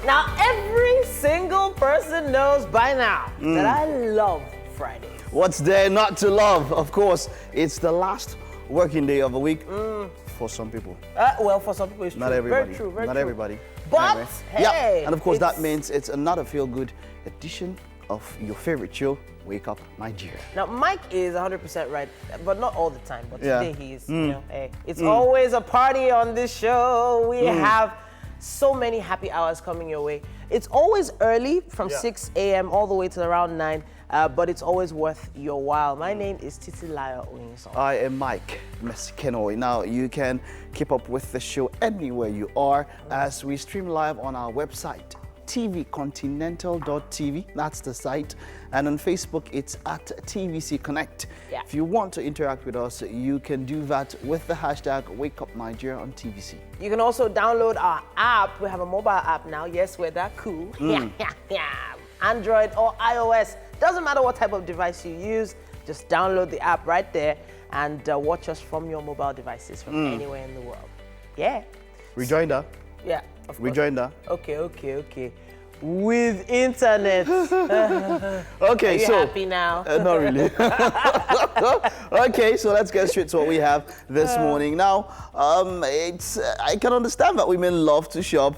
Now, every single person knows by now that I love Fridays. What's there not to love? Of course, it's the last working day of the week for some people. Well, for some people, it's Not true. everybody. Very true, very Not true. everybody. But, Anyway. hey, yeah. And of course, that it's- means it's another feel-good edition of your favorite show, Wake Up Nigeria. Now, Mike is 100% right, but not all the time. But Yeah. today he is, you know, hey, it's always a party on this show. We have so many happy hours coming your way. It's always early from 6 a.m. all the way to around 9, but it's always worth your while. My name is Titilayo Oyinso. I am Mike Meskenoi. Now, you can keep up with the show anywhere you are as we stream live on our website, tvcontinental.tv. That's the site. And on Facebook, it's at TVC Connect. Yeah. If you want to interact with us, you can do that with the hashtag WakeUpNigeria on TVC. You can also download our app. We have a mobile app now. Yes, we're that cool. Android or iOS. Doesn't matter what type of device you use. Just download the app right there and watch us from your mobile devices from anywhere in the world. Yeah. Rejoinder. Yeah, of course. Rejoinder. Okay. With internet. Okay, Are you so happy now? not really. Okay, so let's get straight to what we have this morning. Now, I can understand that women love to shop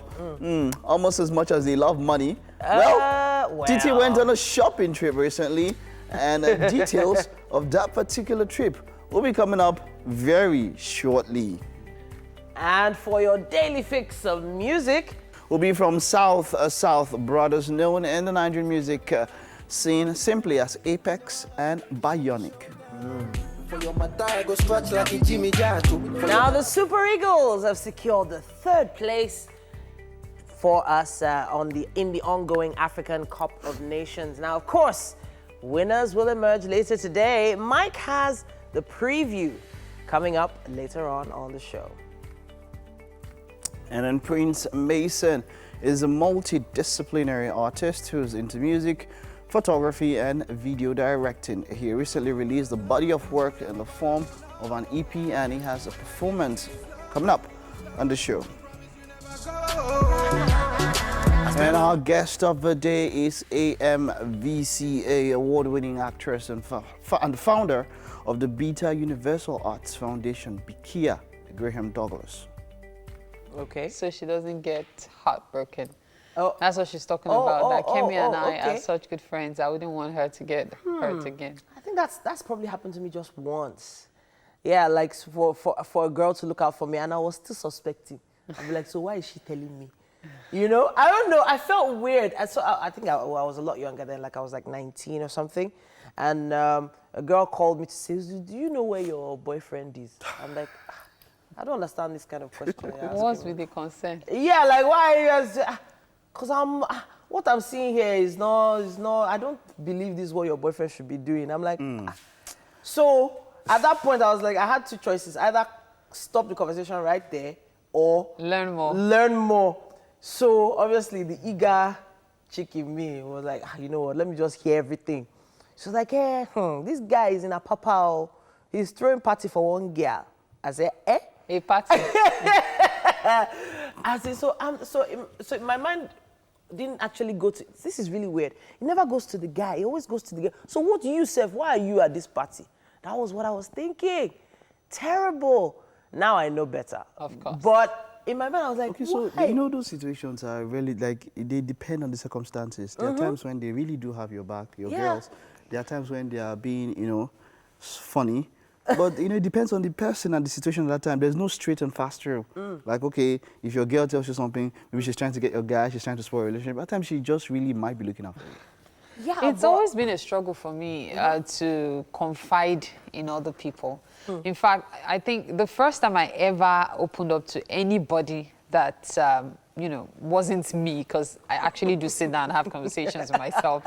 almost as much as they love money. Well, Titi went on a shopping trip recently, and details of that particular trip will be coming up very shortly. And for your daily fix of music, Will be from South brothers known in the Nigerian music scene simply as Apex and Bionic. now the Super Eagles have secured the 3rd place for us in the ongoing African Cup of Nations. Now, of course, winners will emerge later today. Mike has the preview coming up later on the show. And then Prince Mason is a multidisciplinary artist who's into music, photography, and video directing. He recently released a body of work in the form of an EP, and he has a performance coming up on the show. And our guest of the day is AMVCA award-winning actress and founder of the Beta Universal Arts Foundation, Bikia Graham Douglas. Okay. So she doesn't get heartbroken. Oh. That's what she's talking about. That Kemi and I okay. are such good friends. I wouldn't want her to get hurt again. I think that's probably happened to me just once. Yeah, like for a girl to look out for me, and I was still suspecting. I'm like, so why is she telling me? You know, I don't know. I felt weird. And so I think I was a lot younger then, like I was like 19 or something. And a girl called me to say, do you know where your boyfriend is? I'm like, I don't understand this kind of question. What's with the consent? Yeah, like why are you guys? Because what I'm seeing here is not, I don't believe this is what your boyfriend should be doing. I'm like, So at that point I was like, I had 2 choices. Either stop the conversation right there or Learn more. So obviously the eager chick in me was like, you know what, let me just hear everything. She was like, this guy is in a papa. He's throwing party for one girl. I said, eh? A party. I said, so my mind didn't actually go to, this is really weird. It never goes to the guy, it always goes to the girl. So what do you say? Why are you at this party? That was what I was thinking. Terrible. Now I know better. Of course. But in my mind, I was like, Okay, so why? you know those situations are really like, they depend on the circumstances. There are times when they really do have your back, your girls. There are times when they are being, funny. But, it depends on the person and the situation at that time. There's no straight and fast rule. Like, okay, if your girl tells you something, maybe she's trying to get your guy, she's trying to spoil a relationship. At times, she just really might be looking out for you. Yeah, It's always been a struggle for me to confide in other people. In fact, I think the first time I ever opened up to anybody that, wasn't me, because I actually do sit down and have conversations with myself.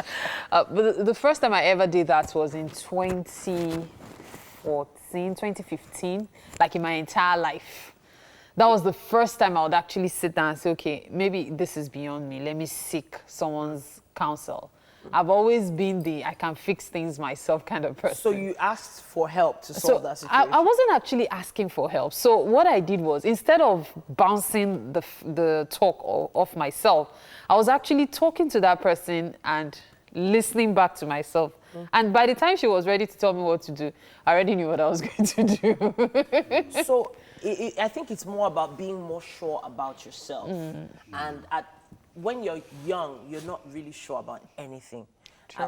But the first time I ever did that was in 2015, like in my entire life. That was the first time I would actually sit down and say, okay, maybe this is beyond me. Let me seek someone's counsel. I've always been the I can fix things myself kind of person. So you asked for help to solve that situation? I wasn't actually asking for help. So what I did was, instead of bouncing the talk off myself, I was actually talking to that person and listening back to myself. And by the time she was ready to tell me what to do, I already knew what I was going to do. So I think it's more about being more sure about yourself. And when you're young, you're not really sure about anything.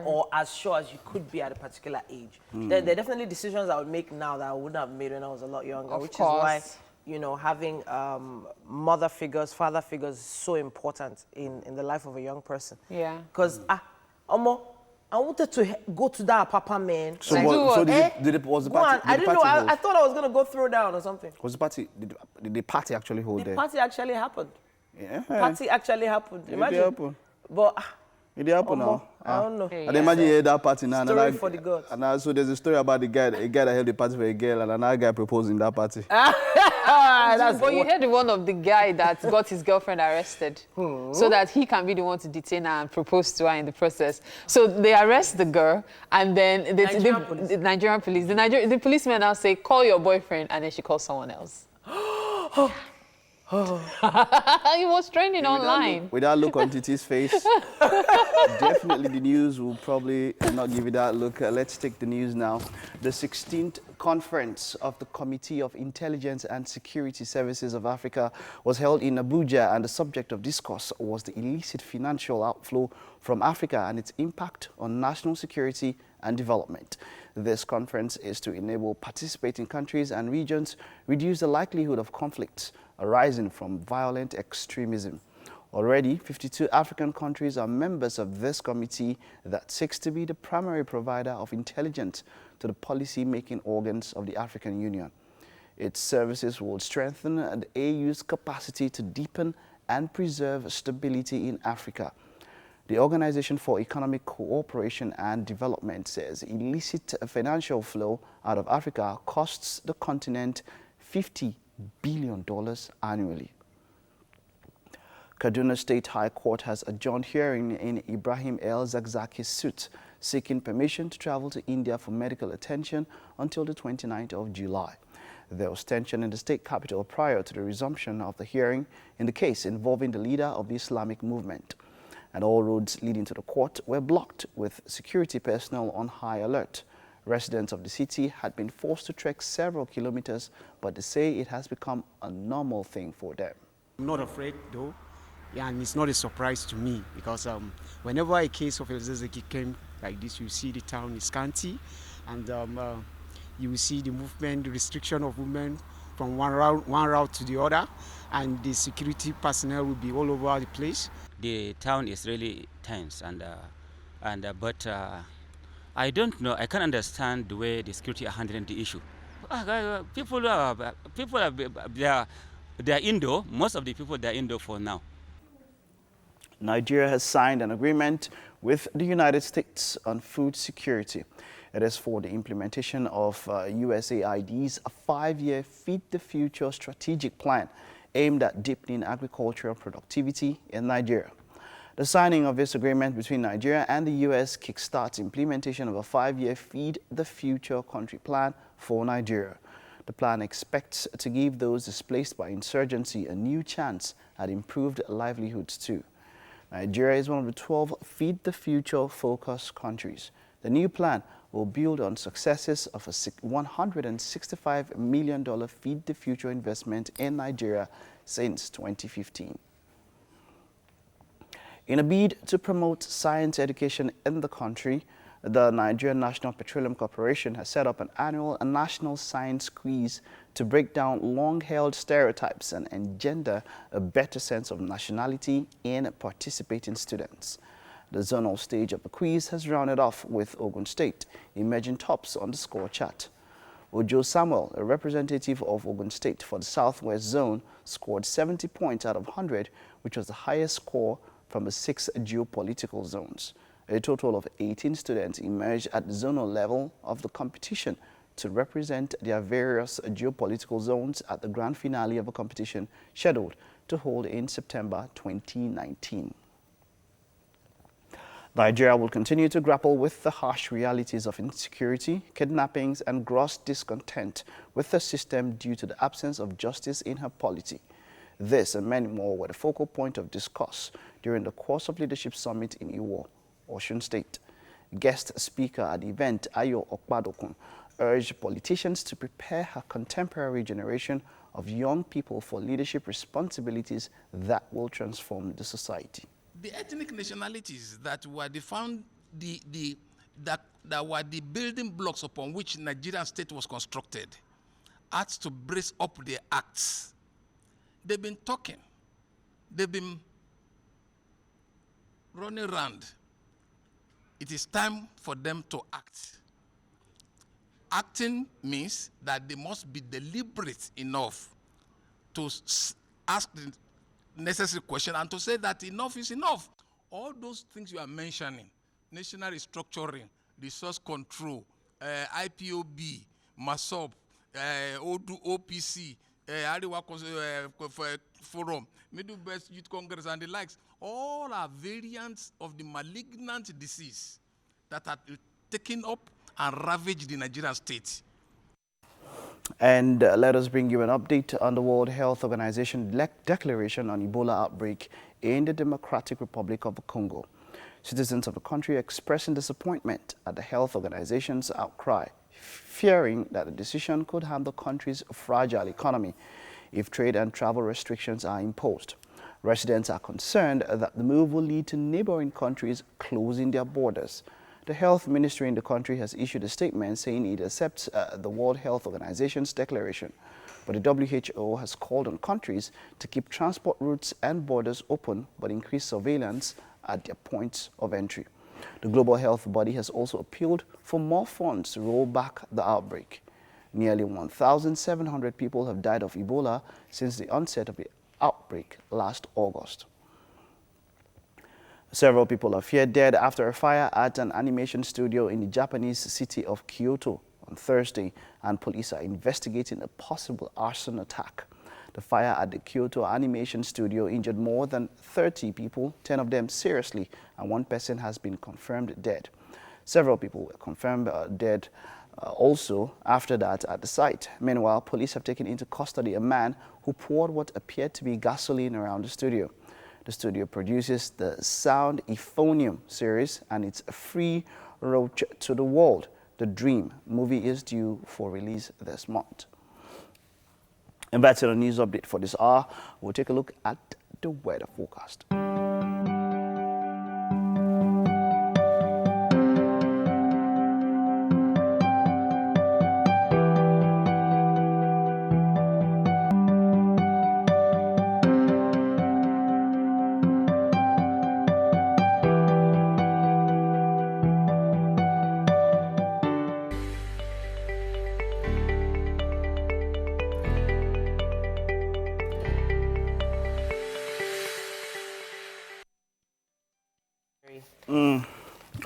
Or as sure as you could be at a particular age. There are definitely decisions I would make now that I wouldn't have made when I was a lot younger, which is why, you know, having mother figures, father figures is so important in the life of a young person. Yeah. Because, I wanted to go to that papa man. So, Like, was the party? I didn't know. I thought I was going to go throw down or something. Was the party? Did the party actually hold there? The party actually happened. Yeah. Party actually happened. Imagine. It happen. But It happen now. I don't know. And imagine you hear that party now. Story for the gods. And so there's a story about a guy that held the party for a girl, and another guy proposed in that party. But you heard the one of the guy that got his girlfriend arrested so that he can be the one to detain her and propose to her in the process. So they arrest the girl, and then the Nigerian police. The policemen now say, call your boyfriend, and then she calls someone else. He was trending online. With that look on Titi's face, definitely the news will probably not give you that look. Let's take the news now. The 16th conference of the Committee of Intelligence and Security Services of Africa was held in Abuja, and the subject of discourse was the illicit financial outflow from Africa and its impact on national security and development. This conference is to enable participating countries and regions reduce the likelihood of conflicts arising from violent extremism. Already, 52 African countries are members of this committee that seeks to be the primary provider of intelligence to the policy-making organs of the African Union. Its services will strengthen the AU's capacity to deepen and preserve stability in Africa. The Organization for Economic Cooperation and Development says illicit financial flow out of Africa costs the continent $50 billion annually. Kaduna State High Court has adjourned hearing in Ibrahim El Zakzaki's suit, seeking permission to travel to India for medical attention until the 29th of July. There was tension in the state capital prior to the resumption of the hearing in the case involving the leader of the Islamic movement. And all roads leading to the court were blocked with security personnel on high alert. Residents of the city had been forced to trek several kilometers, but they say it has become a normal thing for them. I'm not afraid though, and it's not a surprise to me because whenever a case of El Zazaki came like this, you see the town is scanty, and you will see the movement, the restriction of movement from one route to the other, and the security personnel will be all over the place. The town is really tense, but I don't know. I can't understand the way the security are handling the issue. People are they are indoor. Most of the people they are indoor for now. Nigeria has signed an agreement with the United States on food security. It is for the implementation of USAID's 5-year Feed the Future strategic plan aimed at deepening agricultural productivity in Nigeria. The signing of this agreement between Nigeria and the U.S. kickstarts implementation of a 5-year Feed the Future country plan for Nigeria. The plan expects to give those displaced by insurgency a new chance at improved livelihoods too. Nigeria is one of the 12 Feed the Future focus countries. The new plan will build on successes of a $165 million Feed the Future investment in Nigeria since 2015. In a bid to promote science education in the country, the Nigerian National Petroleum Corporation has set up an annual national science quiz to break down long-held stereotypes and engender a better sense of nationality in participating students. The zonal stage of the quiz has rounded off with Ogun State emerging tops on the score chart. Ojo Samuel, a representative of Ogun State for the Southwest Zone, scored 70 points out of 100, which was the highest score from the 6 geopolitical zones. A total of 18 students emerged at the zonal level of the competition to represent their various geopolitical zones at the grand finale of a competition scheduled to hold in September 2019. Nigeria will continue to grapple with the harsh realities of insecurity, kidnappings, and gross discontent with the system due to the absence of justice in her polity. This and many more were the focal point of discourse during the Course of Leadership Summit in Iwo, Osun State. Guest speaker at the event, Ayo Okpadokun, urged politicians to prepare her contemporary generation of young people for leadership responsibilities that will transform the society. The ethnic nationalities that were that were the building blocks upon which Nigerian state was constructed had to brace up their acts. They've been talking, they've been running around. It is time for them to act. Acting means that they must be deliberate enough to ask the necessary question and to say that enough is enough. All those things you are mentioning, national restructuring, resource control, IPOB, MASOP, OPC, Ariwa Forum, Middle Belt Youth Congress and the likes, all are variants of the malignant disease that are taken up and ravaged the Nigerian state. And let us bring you an update on the World Health Organization declaration on Ebola outbreak in the Democratic Republic of the Congo. Citizens of the country expressing disappointment at the health organization's outcry, fearing that the decision could harm the country's fragile economy if trade and travel restrictions are imposed. Residents are concerned that the move will lead to neighboring countries closing their borders. The health ministry in the country has issued a statement saying it accepts the World Health Organization's declaration, but the WHO has called on countries to keep transport routes and borders open but increase surveillance at their points of entry. The global health body has also appealed for more funds to roll back the outbreak. Nearly 1,700 people have died of Ebola since the onset of the outbreak last August. Several people are feared dead after a fire at an animation studio in the Japanese city of Kyoto on Thursday, and police are investigating a possible arson attack. The fire at the Kyoto animation studio injured more than 30 people, 10 of them seriously, and one person has been confirmed dead. Several people were confirmed dead also after that at the site. Meanwhile, police have taken into custody a man who poured what appeared to be gasoline around the studio. The studio produces the Sound Euphonium series, and its free road to the world, The Dream movie, is due for release this month. And that's the news update for this hour. We'll take a look at the weather forecast.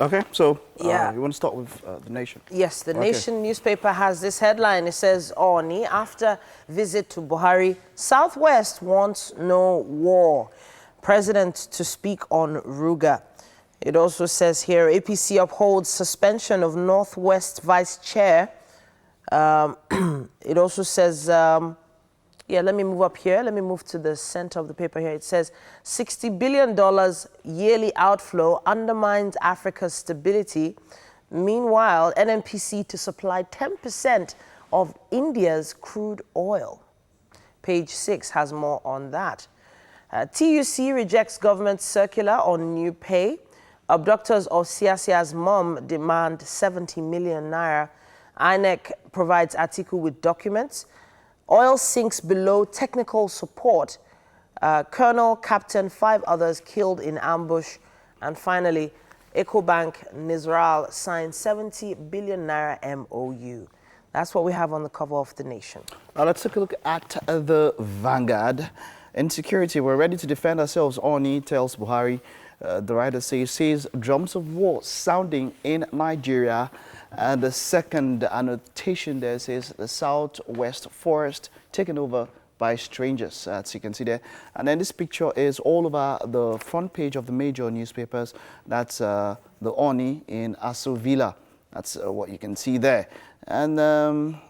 Okay, so you want to start with The Nation? Yes, The Nation newspaper has this headline. It says, Oni, after visit to Buhari, Southwest wants no war. President to speak on Ruga. It also says here, APC upholds suspension of Northwest Vice Chair. It also says, let me move up here. Let me move to the center of the paper here. It says, $60 billion yearly outflow undermines Africa's stability. Meanwhile, NNPC to supply 10% of India's crude oil. Page 6 has more on that. TUC rejects government circular on new pay. Abductors of Siasia's mom demand 70 million naira. INEC provides Atiku with documents. Oil sinks below technical support. Colonel, captain, 5 others killed in ambush. And finally, EcoBank Nizral signed 70 billion naira MOU. That's what we have on the cover of The Nation. Now let's take a look at the Vanguard. Insecurity, we're ready to defend ourselves, Oni tells Buhari. The writer says drums of war sounding in Nigeria. And the second annotation there says the Southwest Forest taken over by strangers, as you can see there. And then this picture is all over the front page of the major newspapers. That's the Oni in Aso Villa. That's what you can see there. And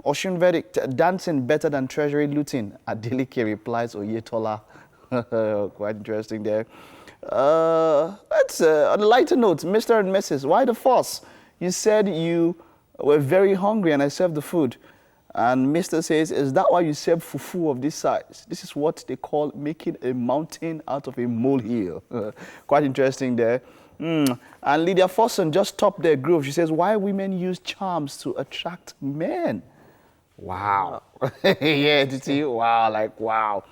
Ocean verdict, dancing better than treasury looting. Adeleke replies Oyetola. Quite interesting there. Let's, on a lighter note, Mr. and Mrs., why the fuss? You said you were very hungry and I served the food. And Mr. says, is that why you serve fufu of this size? This is what they call making a mountain out of a molehill. Quite interesting there. And Lydia Fosson just topped their groove. She says, why women use charms to attract men? Wow. Yeah, did you? Wow, like wow.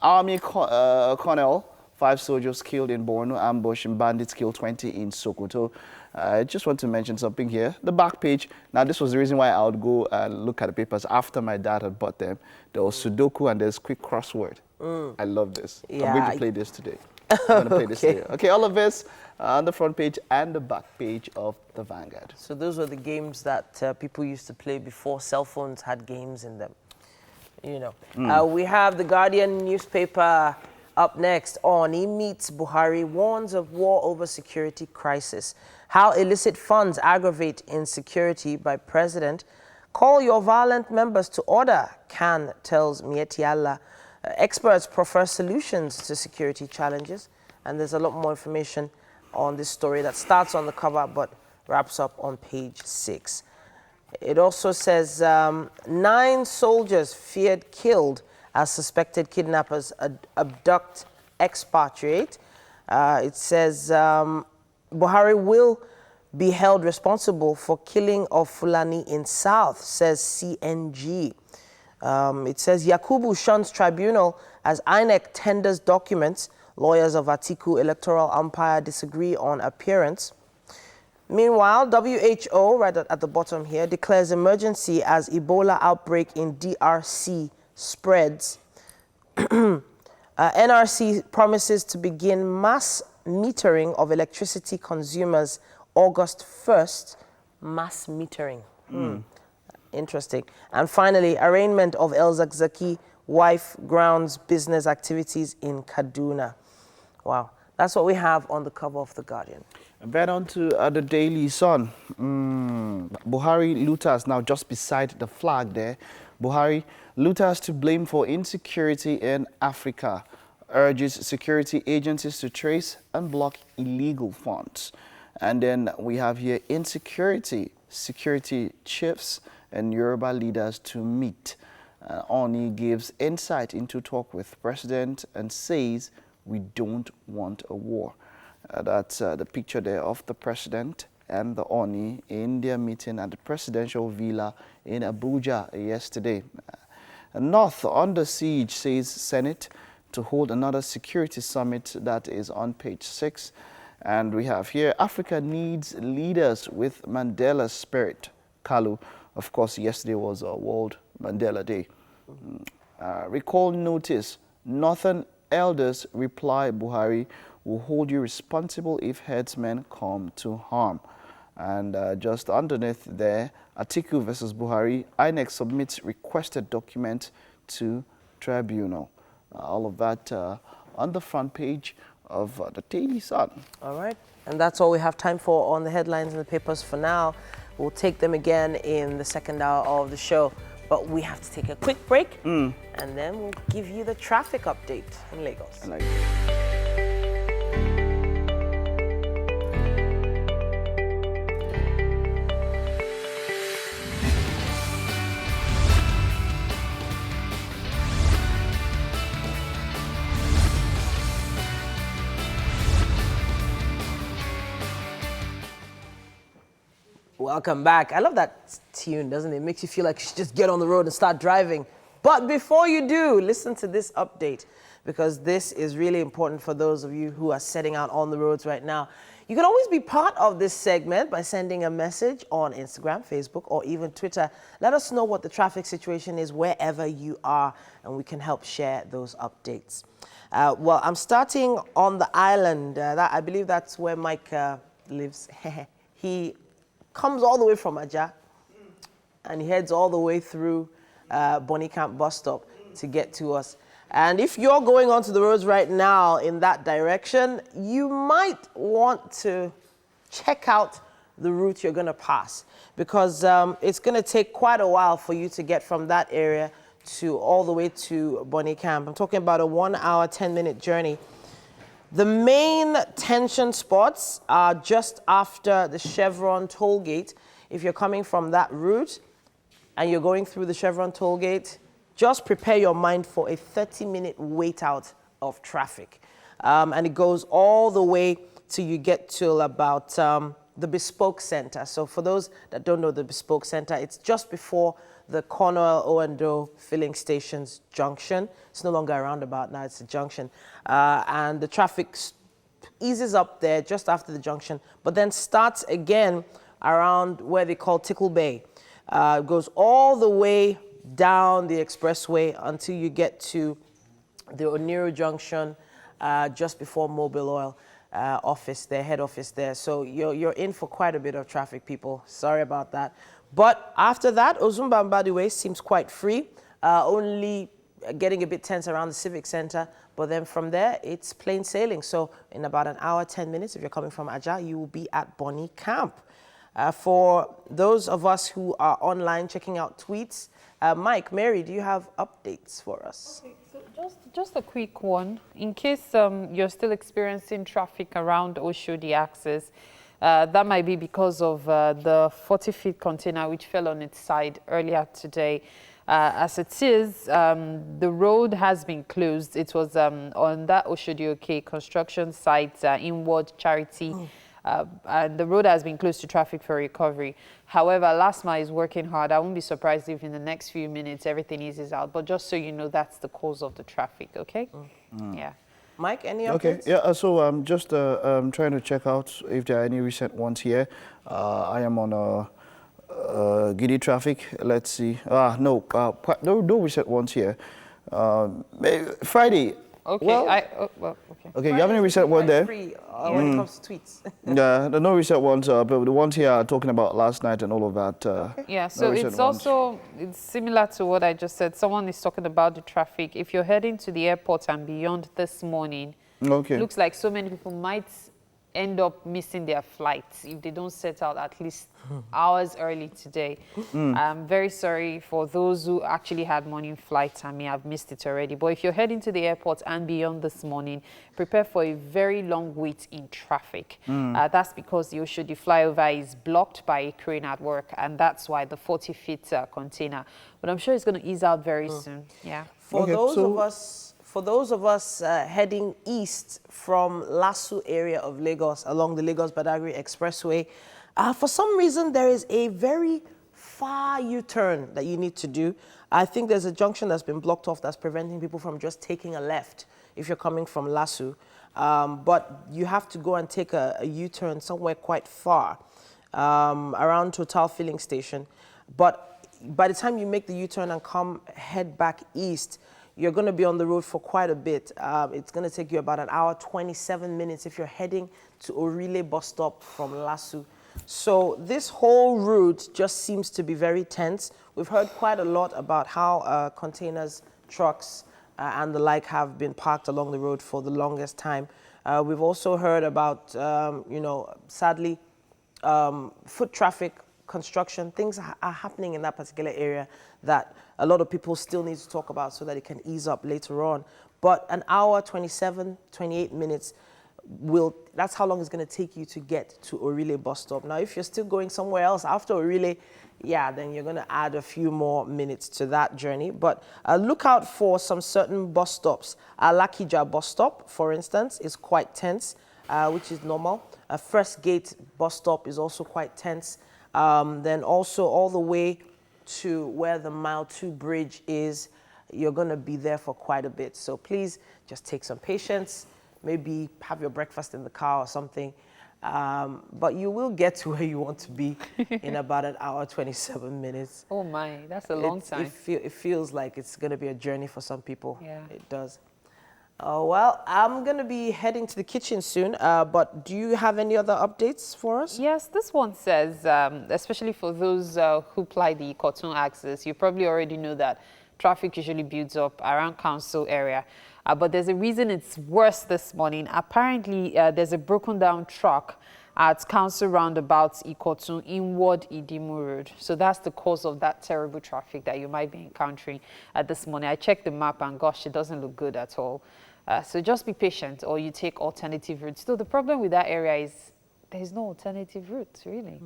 Army Colonel, 5 soldiers killed in Borno ambush and bandits killed 20 in Sokoto. I just want to mention something here. The back page. Now, this was the reason why I would go and look at the papers after my dad had bought them. There was Sudoku and there's quick crossword. I love this. Yeah, I'm going to play this today. I'm going to play this today. Okay, all of this on the front page and the back page of the Vanguard. So those were the games that people used to play before cell phones had games in them. You know, we have the Guardian newspaper up next. Oni meets Buhari, warns of war over security crisis. How illicit funds aggravate insecurity by president. Call your violent members to order, Khan tells Mieti Allah. Experts prefer solutions to security challenges. And there's a lot more information on this story that starts on the cover but wraps up on page 6. It also says 9 soldiers feared killed as suspected kidnappers abduct expatriate. It says Buhari will be held responsible for killing of Fulani in South, says CNG. It says Yakubu shuns tribunal as INEC tenders documents. Lawyers of Atiku electoral umpire disagree on appearance. Meanwhile, WHO, right at the bottom here, declares emergency as Ebola outbreak in DRC spreads. NRC promises to begin mass metering of electricity consumers August 1st. Mass metering. Interesting. And finally, arraignment of El Zakzaki wife grounds business activities in Kaduna. Wow. That's what we have on the cover of The Guardian. And then on to the Daily Sun. Buhari looters now just beside the flag there. Buhari looters to blame for insecurity in Africa. Urges security agencies to trace and block illegal funds. And then we have here insecurity, security chiefs and Yoruba leaders to meet. Oni gives insight into talk with president and says we don't want a war. That's the picture there of the president and the Oni in their meeting at the presidential villa in Abuja yesterday. North under siege, says Senate, to hold another security summit. That is on page 6. And we have here, Africa needs leaders with Mandela spirit. Kalu, of course, yesterday was World Mandela Day. Recall notice, Northern elders reply Buhari will hold you responsible if headsmen come to harm. And just underneath there, Atiku versus Buhari, INEC submits requested document to tribunal. All of that on the front page of the Daily Sun. All right. And that's all we have time for on the headlines in the papers for now. We'll take them again in the second hour of the show. But we have to take a quick break, and then we'll give you the traffic update in Lagos. Welcome back. I love that tune, doesn't it? It makes you feel like you should just get on the road and start driving. But before you do, listen to this update, because this is really important for those of you who are setting out on the roads right now. You can always be part of this segment by sending a message on Instagram, Facebook, or even Twitter. Let us know what the traffic situation is wherever you are, and we can help share those updates. Well, I'm starting on the island. I believe that's where Mike lives. He comes all the way from Aja, and he heads all the way through Bonny Camp bus stop. to get to us. And if you're going onto the roads right now in that direction, you might want to check out the route you're going to pass, because it's going to take quite a while for you to get from that area to all the way to Bonny Camp. I'm talking about a 1 hour, 10-minute journey. The main tension spots are just after the Chevron toll gate. If you're coming from that route and you're going through the Chevron toll gate, just prepare your mind for a 30-minute wait out of traffic. And it goes all the way till you get to about the Bespoke Center. So for those that don't know the Bespoke Center, it's just before the Cornwall O&O filling station's junction. It's no longer a roundabout now, it's a junction. And the traffic eases up there just after the junction, but then starts again around where they call Tickle Bay. It goes all the way down the expressway until you get to the Oniro Junction, just before Mobil Oil office, their head office there. So you're in for quite a bit of traffic, people. Sorry about that. But after that, Ozumba Mbadiwe seems quite free, only getting a bit tense around the Civic Center. But then from there, it's plain sailing. So in about an hour, 10 minutes, if you're coming from Aja, you will be at Bonny Camp. For those of us who are online checking out tweets, Mike, Mary, do you have updates for us? Okay, so just a quick one. In case you're still experiencing traffic around Oshodi axis, that might be because of the 40-feet container which fell on its side earlier today. As it is, the road has been closed. It was on that Oshodi construction site, Inward Charity. And the road has been closed to traffic for recovery. However, LASMA is working hard. I won't be surprised if in the next few minutes everything eases out. But just so you know, that's the cause of the traffic, okay? Yeah. Mike, any updates? Okay, yeah, so I'm just trying to check out if there are any recent ones here. I am on Giddy traffic. Let's see. No recent ones here. Friday. Okay, well, okay. Okay, you have any recent one there? Free, when it comes to tweets. Yeah, there are no recent ones, but the ones here are talking about last night and all of that. Yeah, so it's also, it's similar to what I just said. Someone is talking about the traffic. If you're heading to the airport and beyond this morning, okay. looks like so many people might end up missing their flights if they don't set out at least hours early today. I'm very sorry for those who actually had morning flights and may have missed it already. But if you're heading to the airport and beyond this morning, prepare for a very long wait in traffic. That's because the Oshodi flyover is blocked by a crane at work, and that's why the 40-feet container. But I'm sure it's going to ease out very soon. Yeah. For those of us heading east from Lasu area of Lagos along the Lagos-Badagry Expressway, for some reason there is a very far U-turn that you need to do. I think there's a junction that's been blocked off that's preventing people from just taking a left if you're coming from Lasu. But you have to go and take a U-turn somewhere quite far, around Total Filling Station. But by the time you make the U-turn and head back east, you're going to be on the road for quite a bit. It's going to take you about an hour, 27 minutes if you're heading to Orile bus stop from Lasu. So this whole route just seems to be very tense. We've heard quite a lot about how containers, trucks, and the like have been parked along the road for the longest time. We've also heard about, sadly, foot traffic, construction, things are happening in that particular area that a lot of people still need to talk about so that it can ease up later on. But an hour, 27, 28 minutes, that's how long it's going to take you to get to Orile bus stop. Now, if you're still going somewhere else after Orile, yeah, then you're going to add a few more minutes to that journey. But look out for some certain bus stops. Alakija bus stop, for instance, is quite tense, which is normal. First Gate bus stop is also quite tense. Then also all the way to where the Mile 2 bridge is, you're going to be there for quite a bit. So please just take some patience, maybe have your breakfast in the car or something. But you will get to where you want to be in about an hour, 27 minutes. Oh my, that's a long time. It feels like it's going to be a journey for some people. Yeah. It does. Well, I'm going to be heading to the kitchen soon, but do you have any other updates for us? Yes, this one says, especially for those who ply the Cotton axis, you probably already know that traffic usually builds up around council area. But there's a reason it's worse this morning. Apparently, there's a broken down truck at Council Roundabout Ikotun inward Idimu Road. So that's the cause of that terrible traffic that you might be encountering this morning. I checked the map and gosh, it doesn't look good at all. So just be patient or you take alternative routes. Still, the problem with that area is there's no alternative route, really.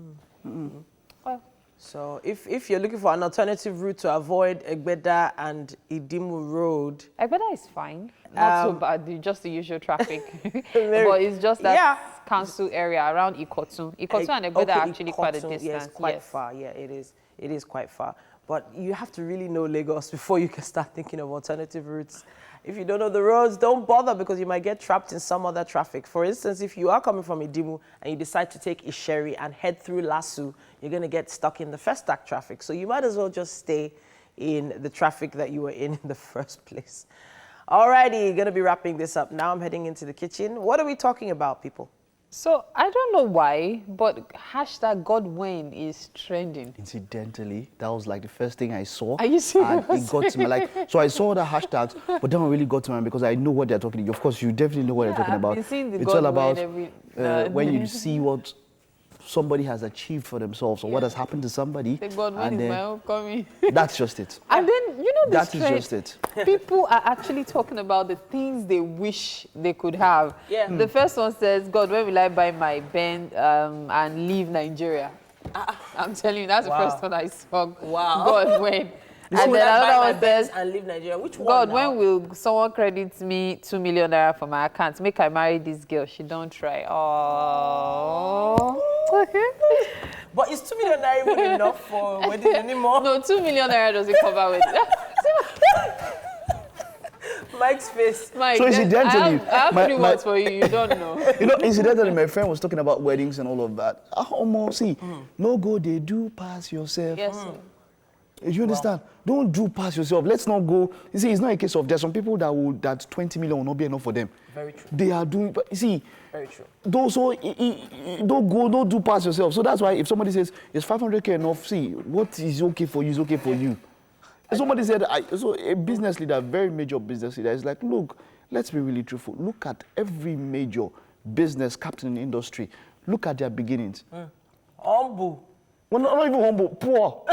Well, So if you're looking for an alternative route to avoid Egbeda and Idimu Road, Egbeda is fine. Not so bad, just the usual traffic. But it's just that council area around Ikotun. Ikotun and Egbeda are actually quite a distance. Yeah, it's quite far. Yeah, it is. It is quite far. But you have to really know Lagos before you can start thinking of alternative routes. If you don't know the roads, don't bother because you might get trapped in some other traffic. For instance, if you are coming from Idimu and you decide to take Isheri and head through Lasu, you're going to get stuck in the Festac traffic. So you might as well just stay in the traffic that you were in the first place. Alrighty, going to be wrapping this up. Now I'm heading into the kitchen. What are we talking about, people? So I don't know why, but hashtag Godwin is trending. Incidentally, that was like the first thing I saw. Are you serious? And it got to me. Like, so I saw the hashtags, but then it really got to me because I know what they're talking about. Of course, you definitely know what they're talking about. I've been seeing the It's all Godwin about when you see what somebody has achieved for themselves or what has happened to somebody. The Godwin is my own coming. That's just it. And then, you know, That is just it. People are actually talking about the things they wish they could have. Yeah. The first one says, God, when will I buy my Benz and leave Nigeria? I'm telling you, that's the first one I saw. Wow. God, when? And then another one says, and leave Nigeria. Which one? God, now? when will someone credit me 2 million naira for my account? Make I marry this girl. She don't try. Oh. But is 2 million naira even enough for wedding anymore? No, 2 million naira doesn't cover with Mike's face. Mike, So incidentally, I have 3 words for you. You don't know. You know, incidentally, my friend was talking about weddings and all of that. Almost, see, no go, they do pass yourself. Yes, sir. You understand? Don't do pass yourself. Let's not go. You see, it's not a case of there's some people that 20 million will not be enough for them. Very true. They are doing, but you see, Very true. don't do pass yourself. So that's why if somebody says, is 500K enough? See, what is okay for you is okay for you. Somebody said, so a business leader, a very major business leader, is like, look, let's be really truthful. Look at every major business captain in the industry. Look at their beginnings. Humble. Well, not even humble, poor.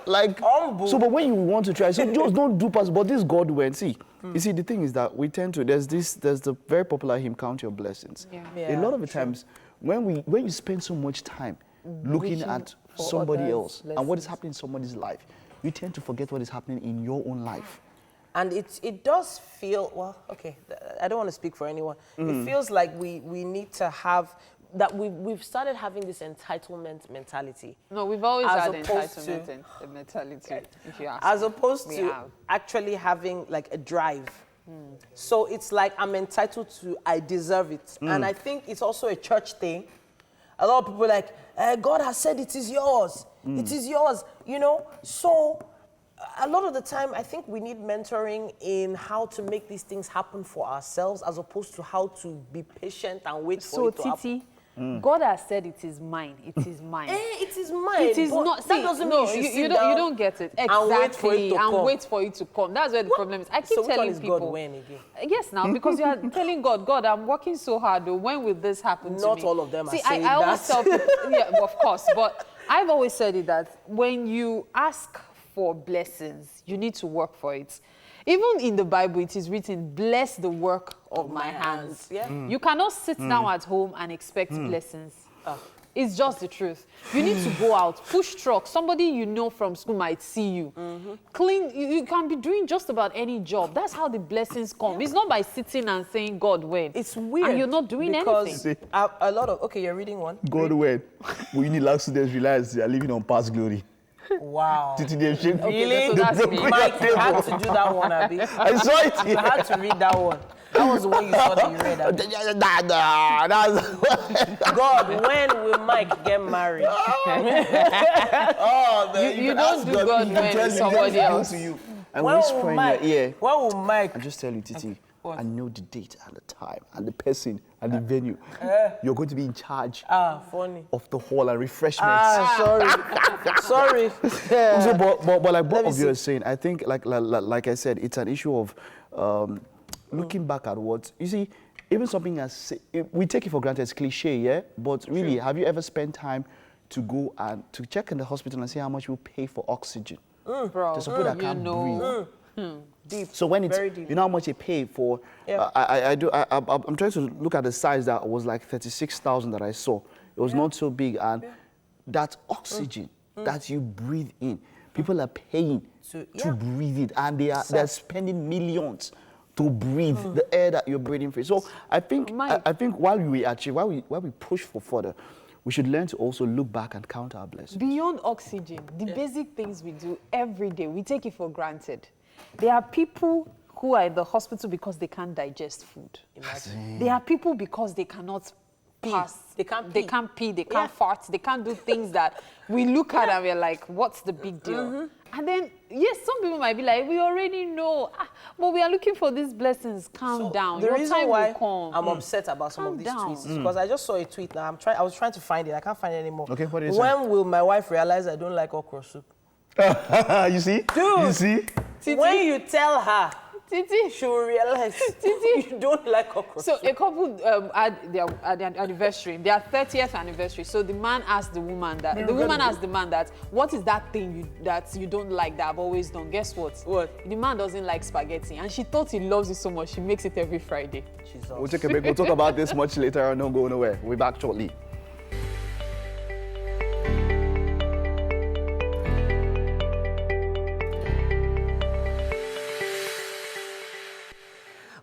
Like, Humble. so, but when you want to try, so just don't do pass. But this God went, see, you see, the thing is that we tend to, there's the very popular hymn, Count Your Blessings. Yeah, A lot of the times, when you spend so much time looking Wishing at for somebody others' else and what is blessings. happening in somebody's life, you tend to forget what is happening in your own life. And it does feel, well, okay, I don't want to speak for anyone. It feels like we need to have, that we've started having this entitlement mentality. No, we've always As had opposed entitlement to- and mentality, if you ask As me. opposed We to have. actually having like a drive. So it's like I'm entitled to, I deserve it. And I think it's also a church thing. A lot of people are like, God has said it is yours. It is yours, you know? So a lot of the time, I think we need mentoring in how to make these things happen for ourselves as opposed to how to be patient and wait for So, it to happen. Titi, God has said it is mine. It is mine. It is mine. It is but not. That See, doesn't no, mean you should you sit don't. down You don't get it exactly. and wait for it to and come. wait for it to come. That's where the problem is. I keep So which one telling is people. God when again? Yes, now because you are telling God, I'm working so hard. Though, when will this happen to me? Not all of them are See, saying I always that. tell people. Yeah, of course. But I've always said it that when you ask for blessings, you need to work for it. Even in the Bible, it is written, bless the work of my hands. Yeah. You cannot sit down at home and expect blessings. It's just the truth. You need to go out, push truck. Somebody you know from school might see you. Clean, you can be doing just about any job. That's how the blessings come. It's not by sitting and saying, God, when. It's weird. And you're not doing because anything. a lot of, okay, you're reading one. God when we need last students realize they are living on past glory. Wow. Titi, they shame- Really? so that's me. Mike, you had to do that one, Abby. I saw it. You had to read that one. That was the one you saw that you read, Abby. God, when will Mike get married? You don't do God when with somebody else. And When whisper will in Mike? your ear. When will Mike? I just tell you, Titi, What? and know the date and the time and the person and the venue, you're going to be in charge Funny. of the hall and refreshments. Sorry. So, but like both me of you see. are saying, I think like I said, it's an issue of looking back at what you see. Even something as we take it for granted, it's cliche, yeah. But really, have you ever spent time to go and to check in the hospital and see how much you pay for oxygen? Bro, There's some people that can't breathe. Deep. So when it's, Very deep. you know how much they pay for, Yeah. I'm trying to look at the size that was like 36,000 that I saw. It was not so big, and that oxygen that you breathe in, people are paying to breathe it, and they're spending millions to breathe the air that you're breathing free. So I think while we push for further, we should learn to also look back and count our blessings. beyond oxygen, the basic things we do every day, we take it for granted. There are people who are in the hospital because they can't digest food. There are people because they cannot pass. They can't pee, they can't fart, they can't do things that we look at and we're like, what's the big deal? And then, yes, some people might be like, we already know, but we are looking for these blessings. Calm down. The Your reason time why will come. I'm upset about some Calm of these down. tweets is because I just saw a tweet now. I was trying to find it. I can't find it anymore. Okay, what did it say? When will my wife realize I don't like okra soup? You see? Dude. You see? When you tell her, Titi. she will realize you don't like okra So soup. a couple had their anniversary, their 30th anniversary. So the man asked the woman that, the woman asked the man that, what is that thing that you don't like that I've always done? Guess what? What? The man doesn't like spaghetti, and she thought he loves it so much, she makes it every Friday. Jesus. We'll take a break. We'll talk about this much later. Don't go nowhere. We'll be back shortly.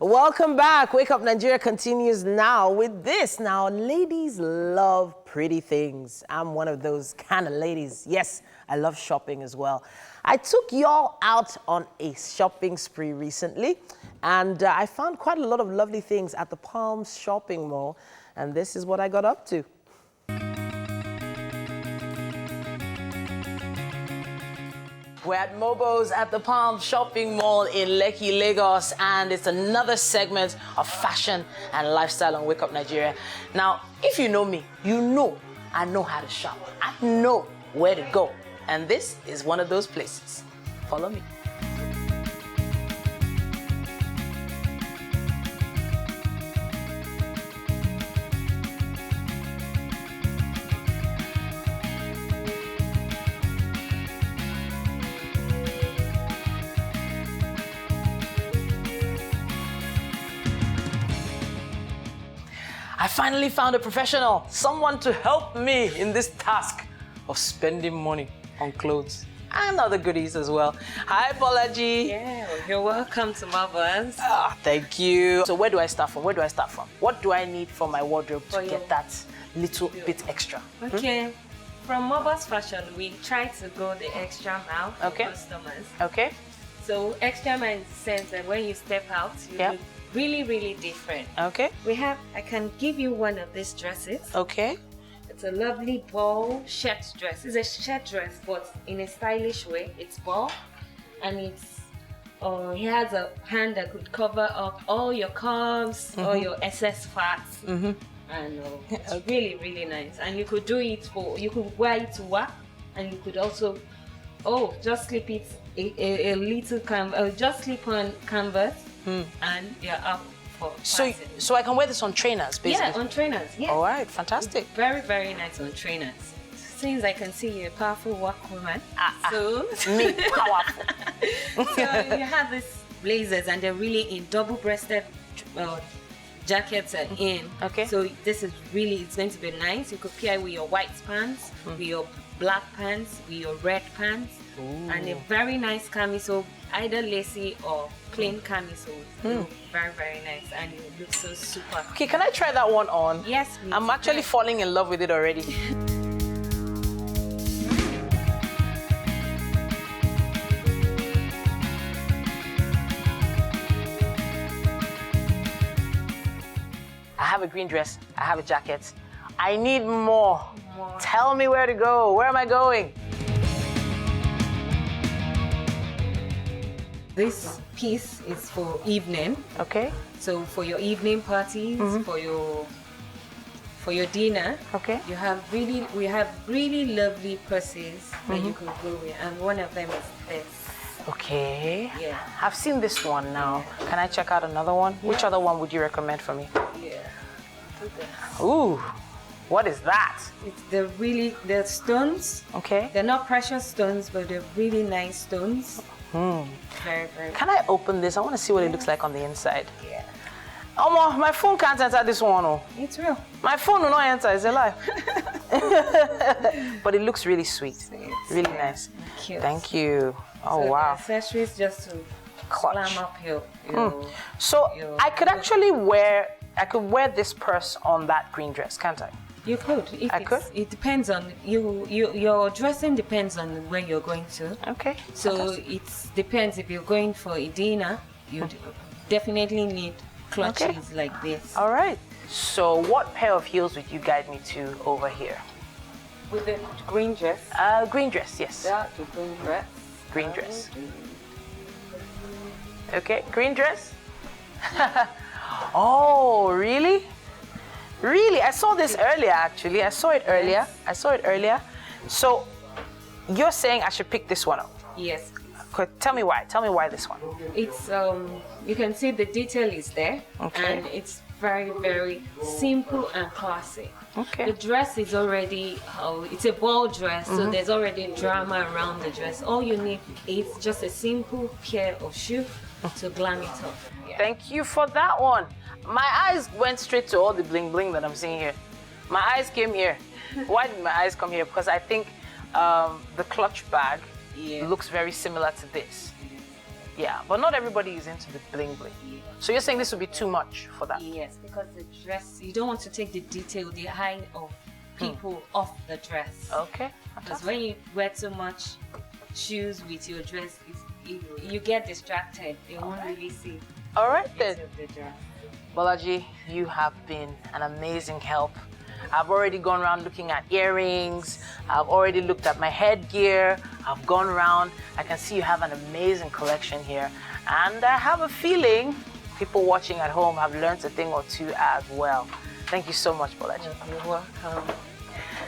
Welcome back. Wake Up Nigeria continues now with this. Now, ladies love pretty things. I'm one of those kind of ladies. Yes, I love shopping as well. I took y'all out on a shopping spree recently, and I found quite a lot of lovely things at the Palms shopping mall, and this is what I got up to. We're at Mobo's at the Palm Shopping Mall in Lekki, Lagos, and it's another segment of fashion and lifestyle on Wake Up Nigeria. Now, if you know me, you know I know how to shop. I know where to go, and this is one of those places. Follow me. I finally found a professional, someone to help me in this task of spending money on clothes and other goodies as well. Hi, Bolaji. Yeah, you're welcome to Marvel's. Thank you. So where do I start from? What do I need for my wardrobe to get that little bit extra? Okay, from Marvel's Fashion, we try to go the extra mile for customers. Okay. So extra mile in the sense that when you step out, you look really, really different. Okay. I can give you one of these dresses. Okay. It's a lovely ball shirt dress. It's a shirt dress, but in a stylish way. It's ball, and it has a hand that could cover up all your carbs, all your excess fats. And it's really, really nice. And you could you could wear it to work, and you could also, just slip it a little just slip on canvas, and you're up for party. So I can wear this on trainers, basically? Yeah, on trainers, yeah. All right, fantastic. Very, very nice on trainers. Since I can see you're a powerful work woman, so Me, powerful. so you have these blazers, and they're really in double-breasted jackets are in. Okay. So this is really, it's going to be nice. You could pair with your white pants, with your black pants, with your red pants, and a very nice camisole, either lacy or plain camisole. Very, very nice, and it looks so super. Okay, can I try that one on? Yes, please. I'm actually falling in love with it already. I have a green dress, I have a jacket. I need more. Tell me where to go. Where am I going? This piece is for evening. Okay. So for your evening parties, for your dinner, Okay. we have really lovely purses that you can go with, and one of them is this. Okay. Yeah. I've seen this one now. Can I check out another one? Which other one would you recommend for me? Yeah. Do this. Ooh, what is that? It's the stones. Okay. They're not precious stones, but they're really nice stones. Very, very. Can I open this? I want to see what it looks like on the inside. Yeah. Oh, my phone can't enter this one. Oh. It's real. My phone will not enter. It's a lie. But it looks really sweet. Really nice. Cute. Thank you. Oh, So wow. the accessories just to Clutch. slam up your So your- I could actually I could wear this purse on that green dress, can't I? You could. I could? It depends on your dressing depends on where you're going to. Okay. So it depends. If you're going for a dinner, you definitely need clutches like this. All right. So what pair of heels would you guide me to over here? With the green dress. Green dress, yes. Yeah, the green dress. Green dress. Okay, green dress. Oh, really? Really? I saw this earlier, actually. I saw it earlier. So you're saying I should pick this one up? Yes. Tell me why. Tell me why this one. It's you can see the detail is there, Okay. and it's very, very simple and classy. Okay. The dress is already it's a ball dress, so there's already drama around the dress. All you need is just a simple pair of shoes to glam it up. Yeah. Thank you for that one. My eyes went straight to all the bling bling that I'm seeing here. My eyes came here. Why did my eyes come here? Because I think the clutch bag looks very similar to this. Yeah, but not everybody is into the bling bling. So you're saying this would be too much for that? Yes, because the dress, you don't want to take the detail, the eye of people off the dress. Okay. Because when you wear too much shoes with your dress, you get distracted. They won't really see All right then. the dress. Bolaji, you have been an amazing help. I've already gone around looking at earrings. I've already looked at my headgear. I've gone around. I can see you have an amazing collection here. And I have a feeling people watching at home have learned a thing or two as well. Thank you so much, Bolaji. You're welcome.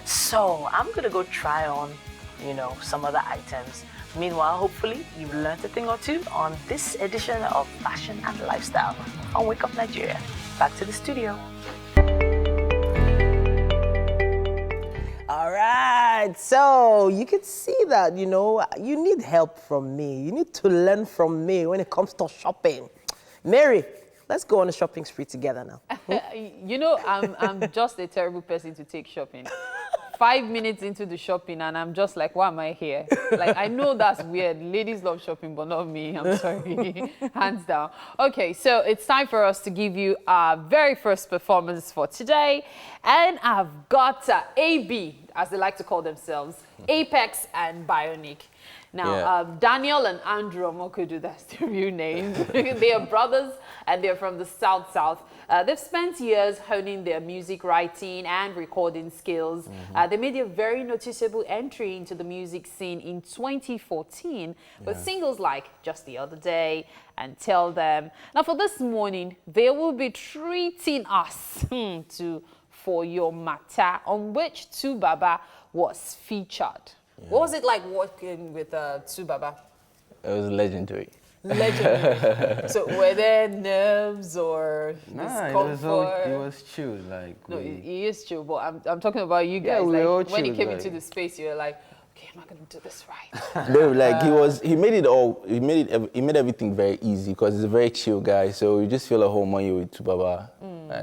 So I'm gonna go try on, some other items. Meanwhile, hopefully you've learned a thing or two on this edition of Fashion and Lifestyle on Wake Up Nigeria. Back to the studio. All right, so you can see that, you need help from me. You need to learn from me when it comes to shopping. Mary, let's go on a shopping spree together now. I'm just a terrible person to take shopping. 5 minutes into the shopping and I'm just like, why am I here? Like, I know that's weird. Ladies love shopping, but not me. I'm sorry. Hands down. Okay, so it's time for us to give you our very first performance for today. And I've got AB, as they like to call themselves, Apex and Bionic. Now, Daniel and Andrew Omokudu, that's their real names. They are brothers and they're from the South. They've spent years honing their music writing and recording skills. They made a very noticeable entry into the music scene in 2014 with singles like Just the Other Day and Tell Them. Now, for this morning, they will be treating us to For Your Matter, on which Tubaba was featured. Yeah. What was it like working with Tubaba? It was legendary. Legendary. So were there nerves or discomfort? It was chill. No, he is chill, but I'm talking about you guys. Yeah, we all when he chill, came into the space, you were like, okay, am I going to do this right? No, he made everything very easy because he's a very chill guy. So you just feel at home when you're with Tubaba.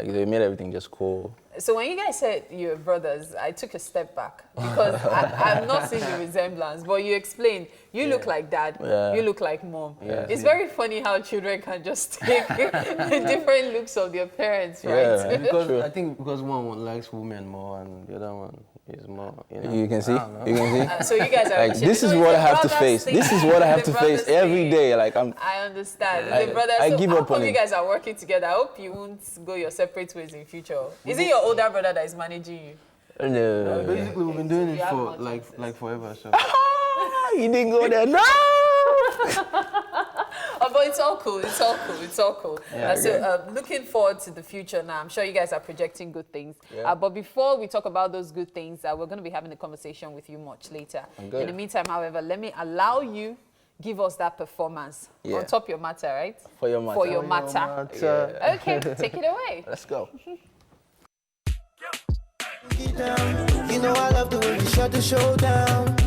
They made everything just cool. So when you guys said you're brothers, I took a step back because I've not seen the resemblance, but you explained, you look like dad, you look like mom. Yeah. It's very funny how children can just take different looks of their parents, right? Yeah, because I think because one likes women more and the other one is more, You can see? You can see? So you guys are this is what I have to face. This is what I have to face every day. I understand. The brothers, I give up on hope it. you guys are working together. I hope you won't go your separate ways in future. Is it your older brother that is managing you? No. Basically, we've been doing it for like forever. So you didn't go there. No! But it's all cool. It's all cool. It's all cool. Yeah, So looking forward to the future now. I'm sure you guys are projecting good things. Yeah. But before we talk about those good things, we're going to be having a conversation with you much later. Good. In the meantime, however, let me allow you give us that performance on top your matter, right? For your matter. For your matter. Yeah. Okay, take it away. Let's go. You know I love the way you shut the show down.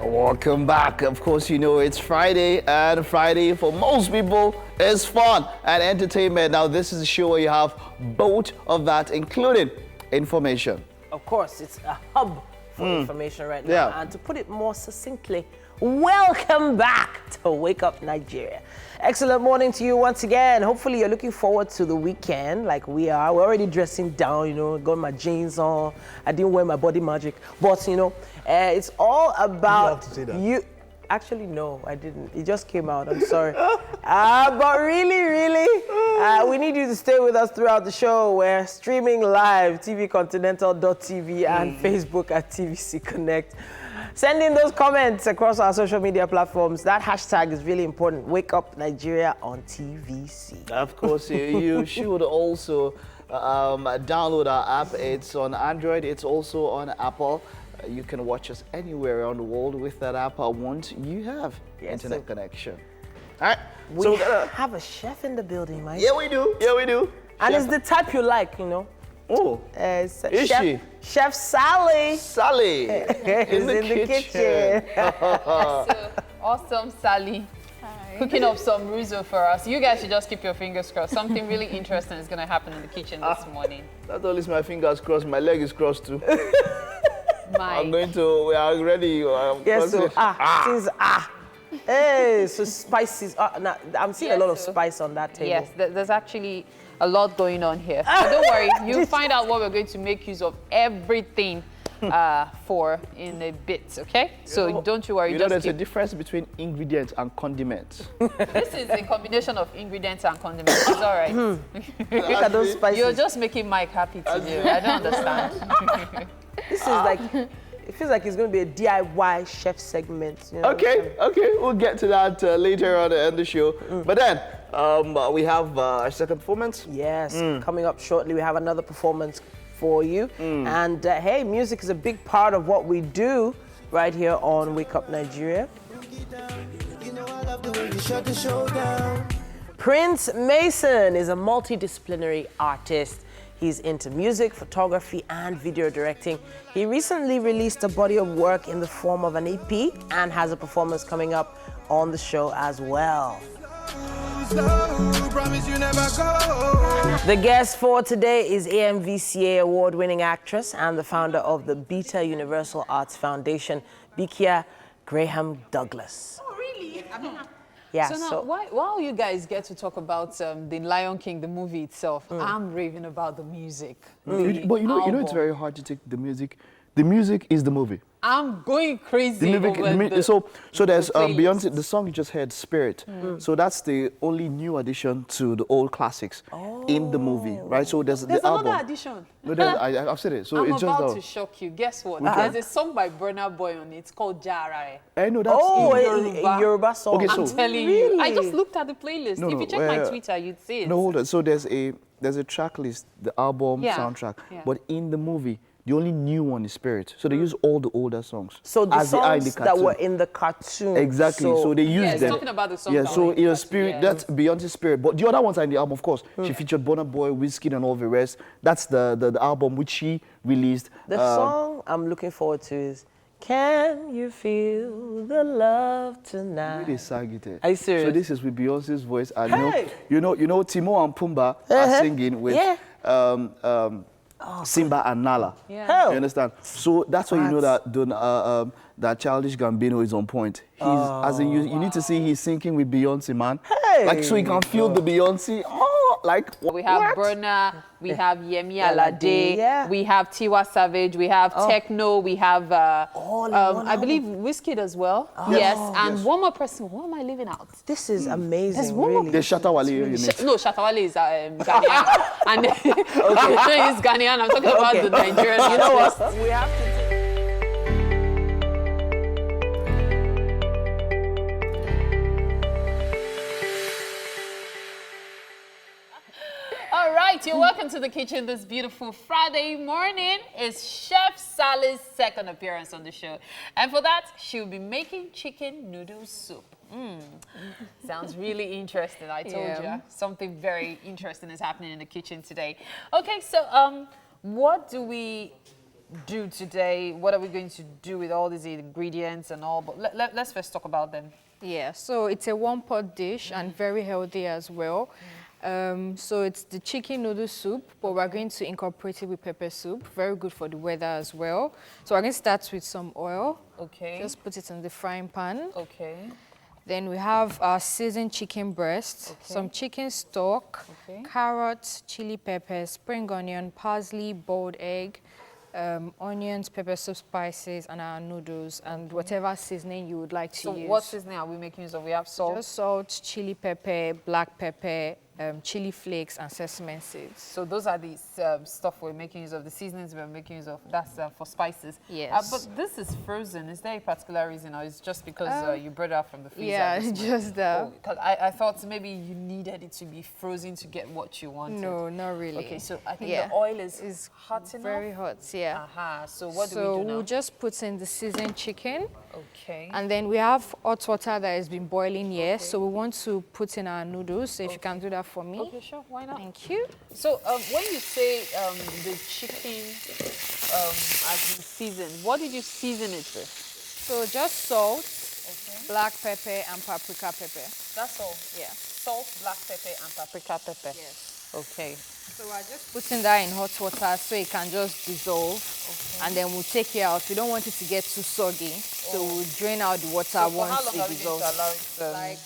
Welcome back. Of course, you know it's Friday, and Friday for most people is fun and entertainment. Now, this is a show where you have both of that, including information. Of course, it's a hub for information right now. Yeah. And to put it more succinctly, welcome back to Wake Up Nigeria. Excellent morning to you once again. Hopefully you're looking forward to the weekend like we are. We're already dressing down, you know, got my jeans on. I didn't wear my body magic. But, you know, it's all about You have to say that. you. Actually, no, I didn't. It just came out. I'm sorry. But really, we need you to stay with us throughout the show. We're streaming live, tvcontinental.tv and Facebook at TVC Connect. Send in those comments across our social media platforms. That hashtag is really important. Wake Up Nigeria on TVC. Of course, you should also download our app. It's on Android. It's also on Apple. You can watch us anywhere around the world with that app once you have internet connection. All right. We have a chef in the building, Mike. Yeah, we do. Yeah, we do. And Chef. it's the type you like, you know. Oh, Is she? Chef Sally. Sally is in the kitchen. So, awesome, Sally. Cooking up some risotto for us. You guys should just keep your fingers crossed. Something really interesting is going to happen in the kitchen this morning. Not only is my fingers crossed, my leg is crossed too. Mike. We are ready. Yes, so things Hey, so spices. Now, I'm seeing a lot of spice on that table. Yes, there's actually a lot going on here. But don't worry, you'll find out what we're going to make use of everything for in a bit, okay? So don't you worry. You know there's a difference between ingredients and condiments. This is a combination of ingredients and condiments. It's all right. Look at those spices. You're just making Mike happy today. I don't understand. This is like, it feels like it's going to be a DIY chef segment. You know? Okay, we'll get to that later on in the show. But then, we have a second performance. Yes, coming up shortly, we have another performance for you. And hey, music is a big part of what we do right here on Wake Up Nigeria. Prince Mason is a multidisciplinary artist. He's into music, photography, and video directing. He recently released a body of work in the form of an EP and has a performance coming up on the show as well. The guest for today is AMVCA award-winning actress and the founder of the Beta Universal Arts Foundation, Bikia Graham Douglas. Oh, really? Yeah, So now, while you guys get to talk about the Lion King, the movie itself, I'm raving about the music. But you know, it's very hard to take the music. The music is the movie. I'm going crazy The music, over so there's playlist. Beyonce, the song you just heard, Spirit. So that's the only new addition to the old classics in the movie, right? So there's the album. another addition. No, I've said it. So I'm it's just about the, to shock you. Guess what? There's a song by Burna Boy on it. It's called Jara. I know that's a Yoruba song. Okay, I'm so- telling you. I just looked at the playlist. No, if no, you check my Twitter, you'd see it. No, hold on. So there's a track list, the album soundtrack, but in the movie, the only new one is Spirit. So they use all the older songs. So the as they are in songs the that cartoon. were in the cartoon. Exactly. So they use it's them. talking about the song Yeah. that So were in in the a Spirit, cartoon, that's Beyonce's Spirit. But the other ones are in the album, of course. She featured Burna Boy, Wizkid, and all the rest. That's the album which she released. The song I'm looking forward to is Can You Feel the Love Tonight? They sang it. Are you serious? So this is with Beyonce's voice, and Hey! you know, Timo and Pumbaa are singing with Simba and Nala. Yeah. Hell. You understand? So that's why you know that that Childish Gambino is on point. He's as in you need to see he's syncing with Beyonce, man. Hey. Like so you can feel the Beyonce. Oh, like We have what? Burna, we have Yemi Alade, Alade, yeah. we have Tiwa Savage, we have Techno, we have, All in one I believe, Wizkid as well. Yes, and one more person. What am I leaving out? This is amazing. There's one more really. The Shatta Wale unit. No, Shatawale is Ghanaian. And okay, he's Ghanaian. I'm talking about the Nigerian. You know artist. what? We have to. All right, you're welcome to the kitchen this beautiful Friday morning. It's Chef Sally's second appearance on the show. And for that, she'll be making chicken noodle soup. Sounds really interesting. I told you something very interesting is happening in the kitchen today. Okay, so what do we do today? What are we going to do with all these ingredients and all? But let's first talk about them. Yeah, so it's a one-pot dish and very healthy as well. So it's the chicken noodle soup, but we're going to incorporate it with pepper soup. Very good for the weather as well. So we're going to start with some oil. Okay. Just put it in the frying pan. Okay. Then we have our seasoned chicken breast, some chicken stock, carrots, chili peppers, spring onion, parsley, boiled egg, onions, pepper soup, spices, and our noodles, and whatever seasoning you would like to use. So what seasoning are we making use of? We have salt. Just salt, chili pepper, black pepper, chili flakes, and sesame seeds. So those are the stuff we're making use of, the seasonings we're making use of. That's for spices. Yes. But this is frozen. Is there a particular reason, or is it just because you brought it out from the freezer? Yeah, just that. Oh, 'cause I thought maybe you needed it to be frozen to get what you wanted. No, not really. Okay, so I think the oil is hot enough. Very hot, yeah. Aha. So what do So we do now? we'll just put in the seasoned chicken. Okay. And then we have hot water that has been boiling here. So we want to put in our noodles. So if you can do that for me. Okay, sure. Why not? Thank you. So when you say the chicken has been seasoned, what did you season it with? So just salt, black pepper, and paprika pepper. That's all. Yeah. Salt, black pepper, and paprika pepper. Yes. Okay. So we're just putting that in hot water so it can just dissolve. And then we'll take it out. We don't want it to get too soggy. So we'll drain out the water So for once how long it are we going to dissolves. allow it? Like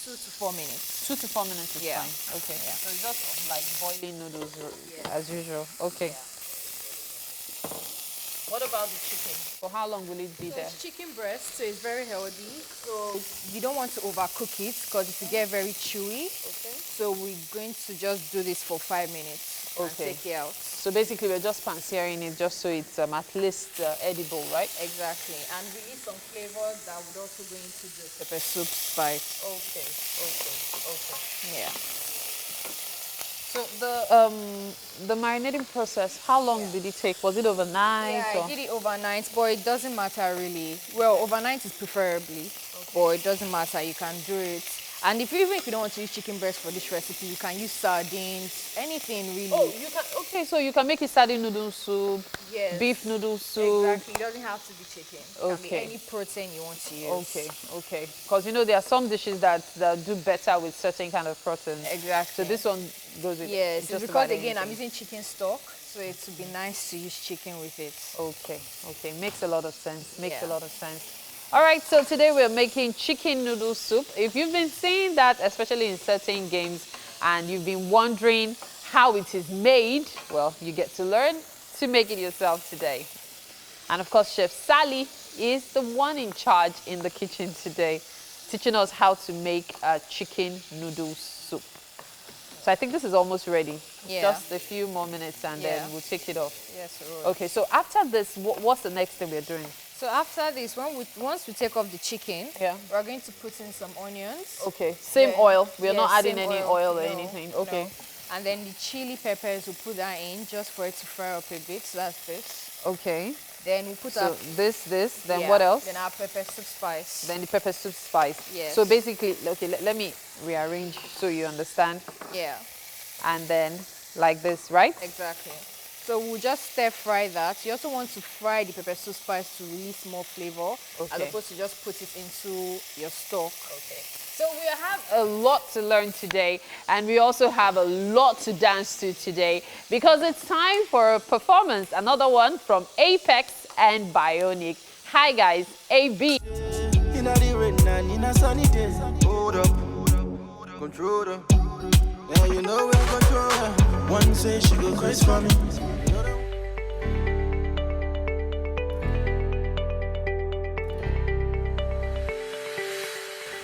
2 to 4 minutes. 2 to 4 minutes is Yeah. fine. Okay. So it's just like boiling noodles as usual. Okay. What about the chicken? For how long will it be So there? it's chicken breast, so it's very healthy. So you don't want to overcook it because it will get very chewy. Okay. So we're going to just do this for 5 minutes and Okay. take it out. So basically we're just pan-searing it just so it's at least edible, right? Exactly. And we need some flavor that would also go into the pepper soup spice. Okay. Yeah. So the marinating process, how long did it take? Was it overnight? Yeah, or? I did it overnight, but it doesn't matter really. Well, overnight is preferably, but it doesn't matter. You can do it. And even if you don't want to use chicken breast for this recipe, you can use sardines, anything really. Oh, you can. Okay, so you can make it sardine noodle soup, Yes. beef noodle soup. Exactly. It doesn't have to be chicken. It can be Okay. any protein you want to use. Okay. Because you know there are some dishes that do better with certain kind of protein. Exactly. So this one goes with Yes, just because about again, I'm anything. using chicken stock, so it would be nice to use chicken with it. Okay. Makes a lot of sense. Makes a Yeah. lot of sense. All right, so today we're making chicken noodle soup. If you've been seeing that, especially in certain games, and you've been wondering how it is made, well, you get to learn to make it yourself today. And of course, Chef Sally is the one in charge in the kitchen today, teaching us how to make a chicken noodle soup. So I think this is almost ready. Yeah. Just a few more minutes and Yeah. then we'll take it off. Yes, we will. Okay, so after this, what's the next thing we're doing? So after this, once we take off the chicken, Yeah. we're going to put in some onions. Okay, same Then- oil. We're yes, not adding same any oil or No, anything. no. Okay. And then the chili peppers, we'll put that in just for it to fry up a bit. So that's this. Okay. Then we put So our this, then yeah, what else? Then our pepper soup spice. Then the pepper soup spice. Yes. So basically, okay, let me rearrange so you understand. Yeah, And then like this, right? exactly. So we'll just stir fry that. You also want to fry the pepper soup spice to release more flavor, as Okay. opposed to just put it into your stock. Okay. So we have a lot to learn today, and we also have a lot to dance to today, because it's time for a performance, another one from Apex and Bionic. Hi guys, AB. In a the rain and in a sunny day. Hold up, controller. Yeah, you know we're controller. One say she go crazy for me.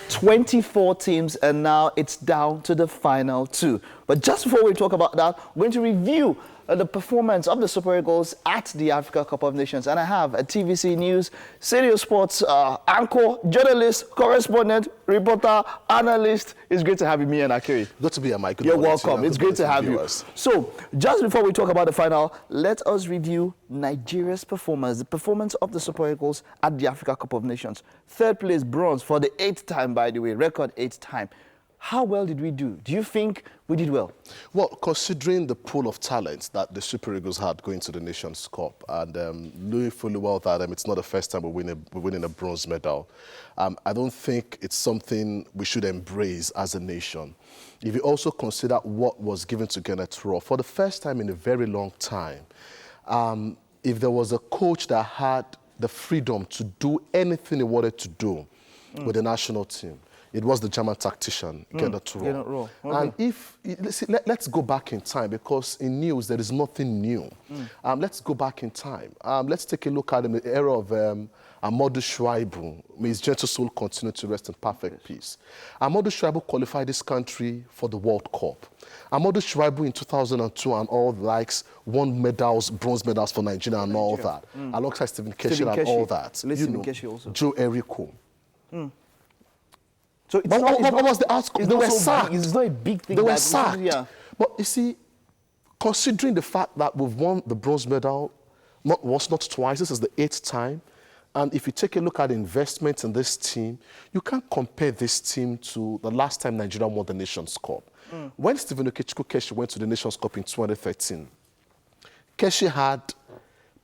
24 teams, and now it's down to the final 2. But just before we talk about that, we're going to review the performance of the Super Eagles at the Africa Cup of Nations. And I have a TVC News, Studio Sports anchor, journalist, correspondent, reporter, analyst. It's great to have you, me and Akiri. Good to be here, Mike. Good You're morning welcome. to you. It's Good great to have morning you. viewers. So, just before we talk about the final, let us review Nigeria's performance, the performance of the Super Eagles at the Africa Cup of Nations. 3rd place, bronze, for the 8th time, by the way, record 8th time. How well did we do? Do you think we did well? Well, considering the pool of talent that the Super Eagles had going to the Nations Cup, and knowing fully well that it's not the first time we're winning a bronze medal, I don't think it's something we should embrace as a nation. If you also consider what was given to Kenneth Rowe, for the first time in a very long time, if there was a coach that had the freedom to do anything he wanted to do with the national team, it was the German tactician, Kenneth Rowe. Okay. And let's go back in time, because in news there is nothing new. Let's go back in time. Let's take a look at the era of Amadou Chouaibou. May his gentle soul continue to rest in perfect peace. Amadou Chouaibou qualified this country for the World Cup. Amadou Chouaibou in 2002 and all the likes won medals, bronze medals for Nigeria and all that, alongside Stephen Keshi and all that. Keshi also. Joe Errico. So what was the outcome? They were sacked. It's not a big thing. They were sacked. Yeah. But you see, considering the fact that we've won the bronze medal not once, not twice, this is the 8th time, and if you take a look at investment in this team, you can't compare this team to the last time Nigeria won the Nations Cup. When Stephen Keshi went to the Nations Cup in 2013, Keshi had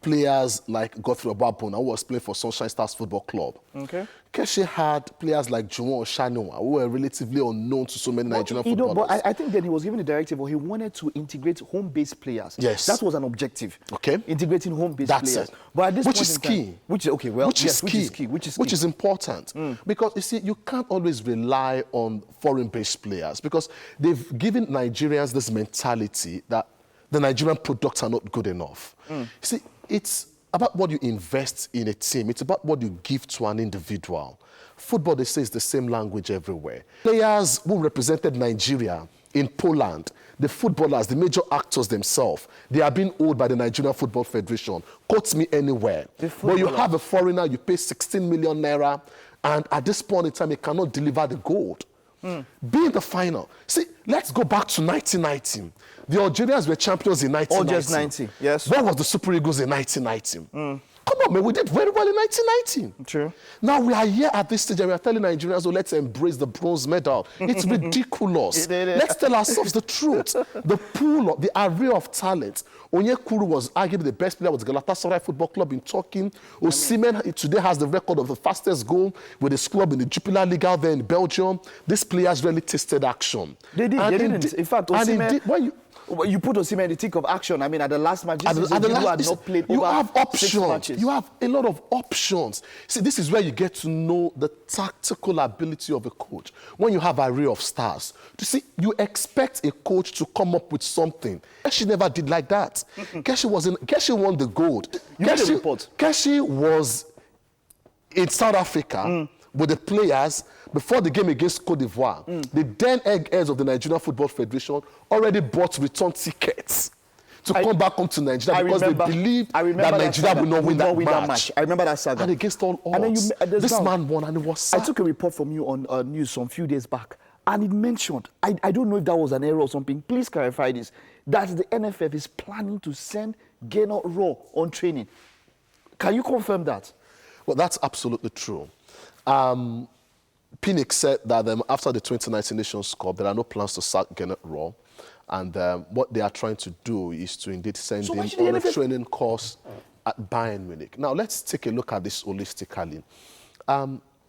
players like Godfrey Obabona, who was playing for Sunshine Stars Football Club. Okay. Keshi had players like Juwon Oshaniwa, who were relatively unknown to so many Nigerian footballers. But I think then he was given a directive, or he wanted to integrate home-based players. Yes. That was an objective. Okay. Integrating home-based That's players. it. But at this which point is in time, key. Which is, okay, well, which yes, is which key. is key. Which is important. Because, you see, you can't always rely on foreign-based players, because they've given Nigerians this mentality that the Nigerian products are not good enough. You see, it's about what you invest in a team. It's about what you give to an individual. Football, they say, is the same language everywhere. Players who represented Nigeria in Poland, the footballers, the major actors themselves, they are being owed by the Nigerian Football Federation. Quote me anywhere. But you have a foreigner, you pay 16 million naira, and at this point in time, he cannot deliver the gold. Be in the final. See, let's go back to 1990. The Algerians were champions in 1990. Or just 90, yes. Where was the Super Eagles in 1990? Come on, man, we did very well in 1990. True. Now we are here at this stage and we are telling Nigerians, oh, let's embrace the bronze medal. It's ridiculous. Let's tell ourselves the truth. The pool, the array of talent. Onyekuru was arguably the best player with Galatasaray Football Club in Turkey. Osimhen today has the record of the fastest goal with his club in the Jupiler League out there in Belgium. These players really tasted action. They didn't. In fact, Osimhen, you put Osimhen in the thick of action. I mean, at the last match, had not played you over have options. 6 matches. You have a lot of options. See, this is where you get to know the tactical ability of a coach. When you have an array of stars, to see, you expect a coach to come up with something. Keshi never did like that. Keshi won the gold. Keshi was in South Africa with the players before the game against Cote d'Ivoire. The then eggheads of the Nigerian Football Federation already bought return tickets to come back home to Nigeria because they believed that Nigeria would not win that match. I remember that saga. And against all odds, this man won and it was sad. I took a report from you on news some few days back, and it mentioned, I don't know if that was an error or something, please clarify this, that the NFF is planning to send Gernot Rohr on training. Can you confirm that? Well, that's absolutely true. Pinnick said that after the 2019 Nations Cup, there are no plans to sack Gernot Rohr. And what they are trying to do is to indeed send him on a training course at Bayern Munich. Now, let's take a look at this holistically.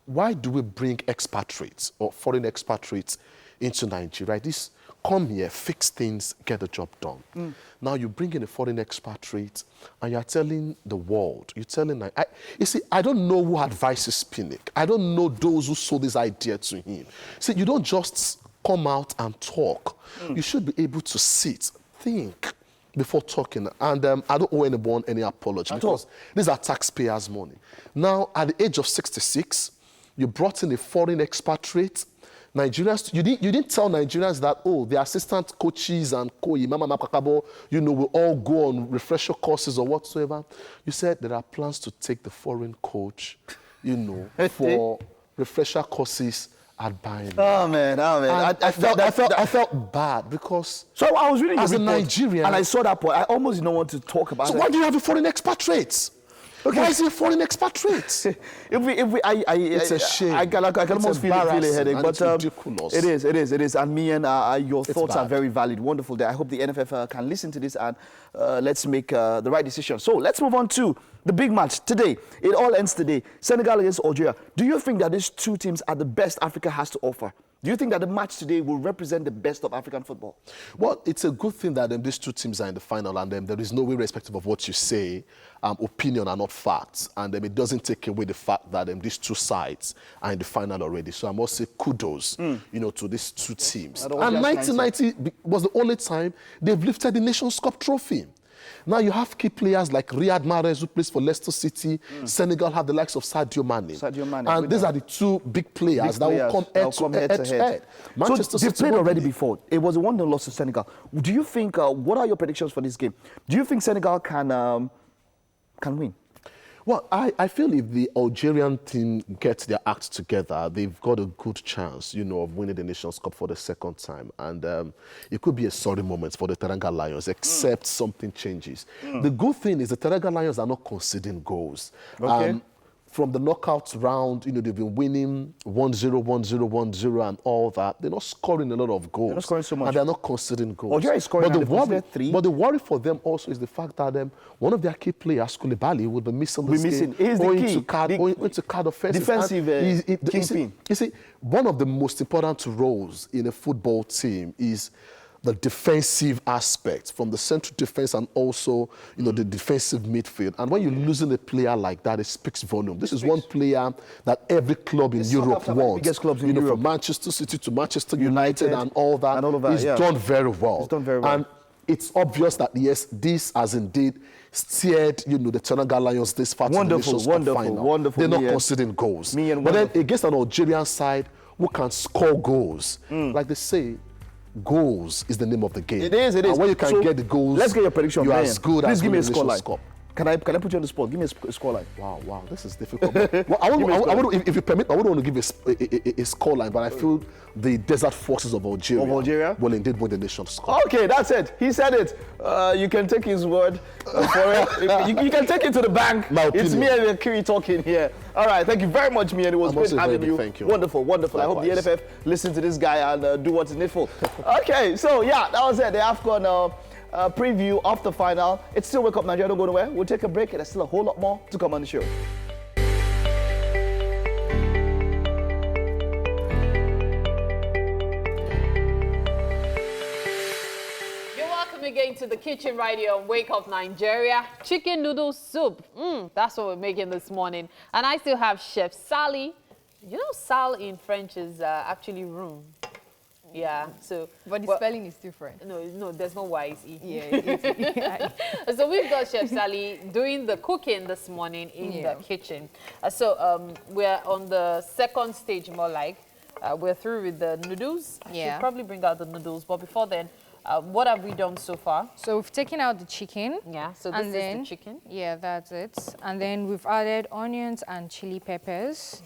why do we bring expatriates or foreign expatriates into Nigeria? Right? This come here, fix things, get the job done. Now you bring in a foreign expatriate and you're telling the world, you're telling, you see, I don't know who advises Pinnick. I don't know those who sold this idea to him. See, you don't just come out and talk. You should be able to sit, think before talking. And I don't owe anyone any apology because these are taxpayers' money. Now, at the age of 66, you brought in a foreign expatriate. Nigerians, you didn't tell Nigerians that, oh, the assistant coaches and will all go on refresher courses or whatsoever. You said there are plans to take the foreign coach, for refresher courses at Bayern. Oh man. I felt bad because so I was reading as a report, Nigerian, and I saw that point. I almost didn't want to talk about it. So why do you have a foreign expatriate? Okay. Why is he a foreign expatriate? It's a shame. I can almost feel a headache, but ridiculous. It is. And me and your thoughts are very valid. Wonderful. I hope the NFF can listen to this and let's make the right decision. So let's move on to the big match today. It all ends today. Senegal against Algeria. Do you think that these two teams are the best Africa has to offer? Do you think that the match today will represent the best of African football? Well, it's a good thing that these two teams are in the final, and there is no way, irrespective of what you say, opinion are not facts, and it doesn't take away the fact that these two sides are in the final already. So I must say kudos, to these two teams. And 1990 was the only time they've lifted the Nations Cup trophy. Now you have key players like Riyad Mahrez, who plays for Leicester City. Senegal have the likes of Sadio Mane. And these are the two big players that will come head to head. So they've played already before. It was a 1-0 loss to Senegal. Do you think, what are your predictions for this game? Do you think Senegal can win? Well, I feel if the Algerian team gets their act together, they've got a good chance, of winning the Nations Cup for the second time. And it could be a sorry moment for the Teranga Lions, except something changes. The good thing is the Teranga Lions are not conceding goals. Okay. From the knockout round, they've been winning 1-0, 1-0, 1-0 and all that. They're not scoring a lot of goals. They're not scoring so much. And they're not conceding goals. Algeria is scoring but the worry for them also is the fact that one of their key players, Koulibaly, will be missing this game. He's the key. Going to card offensive. Defensive kingpin. You see, one of the most important roles in a football team is the defensive aspect, from the central defense and also, the defensive midfield. And when you're losing a player like that, it speaks volume. This is one player that every club in Europe wants. Biggest clubs in Europe. From Manchester City to Manchester United and all that. He's done very well. He's done very well. And it's obvious that, yes, this has indeed steered, the Teranga Lions this far to the Nations Cup final. Wonderful. They're not conceding goals. But then against an Algerian side who can score goals, like they say, goals is the name of the game. It is. And when you can get the goals, let's get your prediction. You're as good as give me a Nations scoreline. Cup. Can I put you on the spot? Give me a scoreline. Wow, this is difficult. Well, if you permit, I wouldn't want to give a scoreline, but I feel the Desert Forces of Algeria will indeed win the Nations Cup. Okay, that's it. He said it. You can take his word for it. You can take it to the bank. It's me and Kiri talking here. All right, thank you very much, me, and it was great having you. Thank you. Wonderful. Likewise. I hope the NFF listen to this guy and do what's needful. Okay, so yeah, that was it. The AFCON preview of the final. It's still Wake Up Nigeria. Don't go nowhere. We'll take a break, and there's still a whole lot more to come on the show. You're welcome again to the kitchen right here on Wake Up Nigeria. Chicken noodle soup. That's what we're making this morning. And I still have Chef Sally. Sal in French is actually room. Yeah, so... But the spelling is different. No, there's no Y-E. Yeah. So we've got Chef Sally doing the cooking this morning in the kitchen. So we're on the second stage, more like. We're through with the noodles. Yeah. Should probably bring out the noodles. But before then, what have we done so far? So we've taken out the chicken. Yeah, so this is the chicken. Yeah, that's it. And then we've added onions and chili peppers.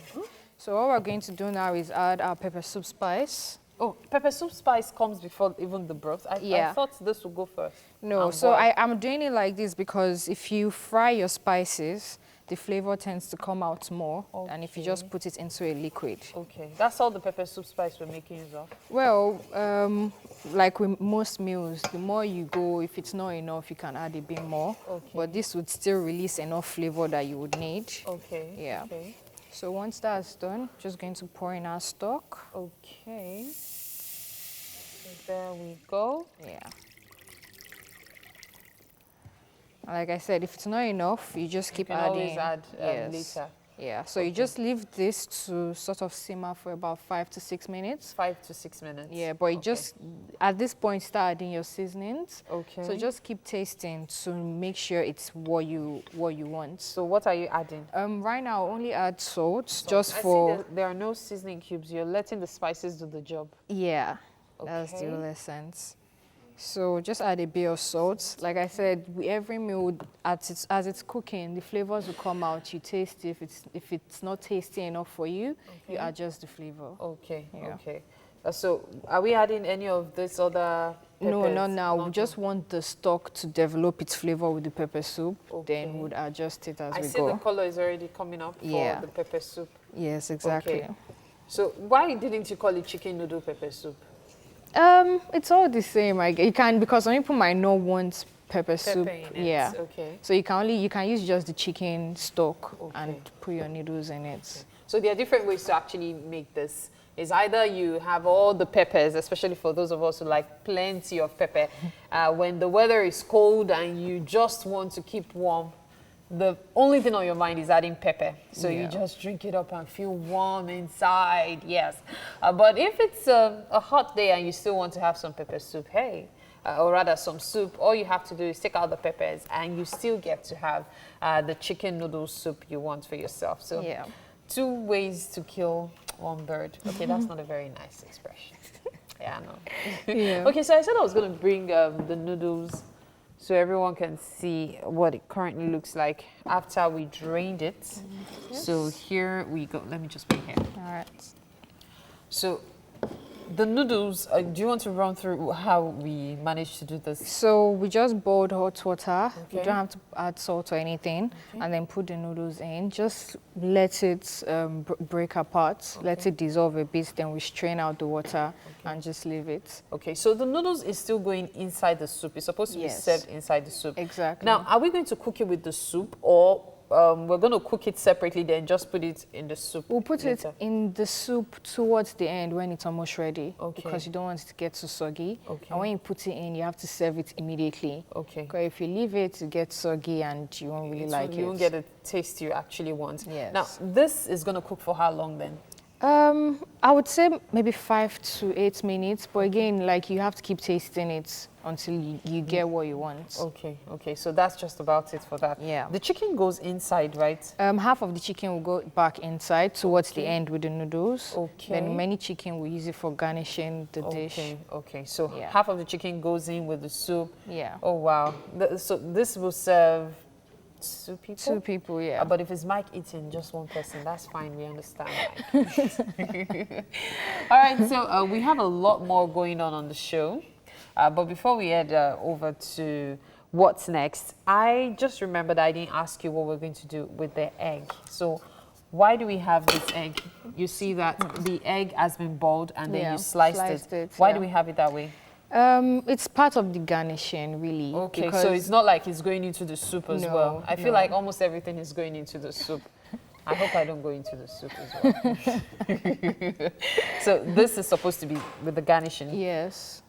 So what we're going to do now is add our pepper soup spice. Oh, pepper soup spice comes before even the broth. I thought this would go first. No, so I'm doing it like this because if you fry your spices, the flavor tends to come out more than if you just put it into a liquid. Okay, that's all the pepper soup spice we're making use of? Well, like with most meals, the more you go, if it's not enough, you can add a bit more. Okay. But this would still release enough flavor that you would need. Okay. Yeah. Okay. So once that's done, just going to pour in our stock. Okay. So there we go. Yeah. Like I said, if it's not enough, you just keep can adding. always add yes. later. Yeah, so you just leave this to sort of simmer for about 5 to 6 minutes. 5 to 6 minutes. Yeah, but you just, at this point, start adding your seasonings. Okay. So just keep tasting to make sure it's what you want. So what are you adding? Right now, I'll only add salt, just I for... see there are no seasoning cubes. You're letting the spices do the job. Yeah, that's the whole essence. So just add a bit of salt. Like I said, every meal, as it's cooking, the flavors will come out. You taste it. If it's not tasty enough for you, you adjust the flavor. Okay, Yeah. okay. So are we adding any of this other peppers? No, not now. We just want the stock to develop its flavor with the pepper soup. Then we'll adjust it as we go. I see the color is already coming up for the pepper soup. Yes, exactly. Okay. So why didn't you call it chicken noodle pepper soup? It's all the same. You can, because some people might not want pepper soup. In it. Yeah. Okay. So you can use just the chicken stock and put your noodles in it. Okay. So there are different ways to actually make this. Is either you have all the peppers, especially for those of us who like plenty of pepper, when the weather is cold and you just want to keep warm, the only thing on your mind is adding pepper. So you just drink it up and feel warm inside, yes. But if it's a hot day and you still want to have some pepper soup, hey, or rather some soup, all you have to do is take out the peppers and you still get to have the chicken noodle soup you want for yourself. So 2 ways to kill one bird. Okay, that's not a very nice expression. Yeah, I know. Yeah. Okay, so I said I was going to bring the noodles so everyone can see what it currently looks like after we drained it. So here we go. Let me just put it here. All right. So the noodles, do you want to run through how we managed to do this? So we just boiled hot water. You don't have to add salt or anything. And then put the noodles in. Just let it break apart. Let it dissolve a bit. Then we strain out the water and just leave it. Okay, so the noodles is still going inside the soup. It's supposed to be served inside the soup. Exactly. Now, are we going to cook it with the soup, or we're going to cook it separately, then just put it in the soup? We'll put it in the soup towards the end when it's almost ready. Because you don't want it to get too soggy. And when you put it in, you have to serve it immediately. Because if you leave it, it gets soggy and you won't really like it. You won't get the taste you actually want. Yes. Now, this is going to cook for how long then? I would say maybe 5 to 8 minutes, but again, like, you have to keep tasting it until you get what you want. Okay, okay, so that's just about it for that. Yeah. The chicken goes inside, right? Half of the chicken will go back inside towards the end with the noodles. Okay. Then many chicken will use it for garnishing the dish. Okay, so half of the chicken goes in with the soup. Yeah. Oh, wow. So this will serve 2 people? 2 people, yeah. But if it's Mike eating just one person, that's fine. We understand, Mike. All right, so we have a lot more going on the show. But before we head over to what's next, I just remembered I didn't ask you what we're going to do with the egg. So why do we have this egg? You see that the egg has been boiled and then you sliced it. Why do we have it that way? It's part of the garnishing, really. Okay, so it's not like it's going into the soup as well. I feel like almost everything is going into the soup. I hope I don't go into the soup as well. So this is supposed to be with the garnishing? Yes.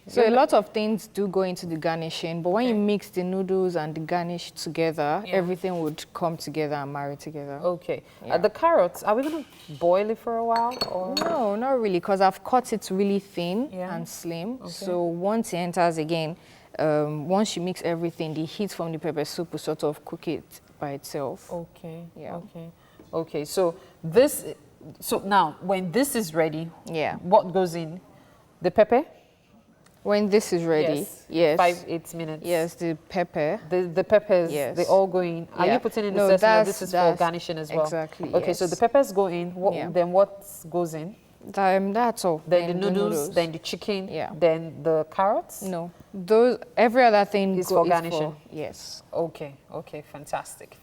So a lot of things do go into the garnishing, but when you mix the noodles and the garnish together, everything would come together and marry together. Okay. The carrots, are we going to boil it for a while? Or? No, not really, because I've cut it really thin and slim. So once it enters again, once you mix everything, the heat from the pepper soup will sort of cook it by itself. Okay. Yeah. Okay. So now when this is ready, what goes in? The pepper? When this is ready, yes. 5-8 minutes. Yes, the pepper. The peppers, they all go in. Are you putting in the sesame or this is for garnishing as well? Exactly, Okay, so the peppers go in. Then what goes in? That's all. Then the noodles, then the chicken, then the carrots? No. Every other thing is for garnishing? Yes. Okay, fantastic.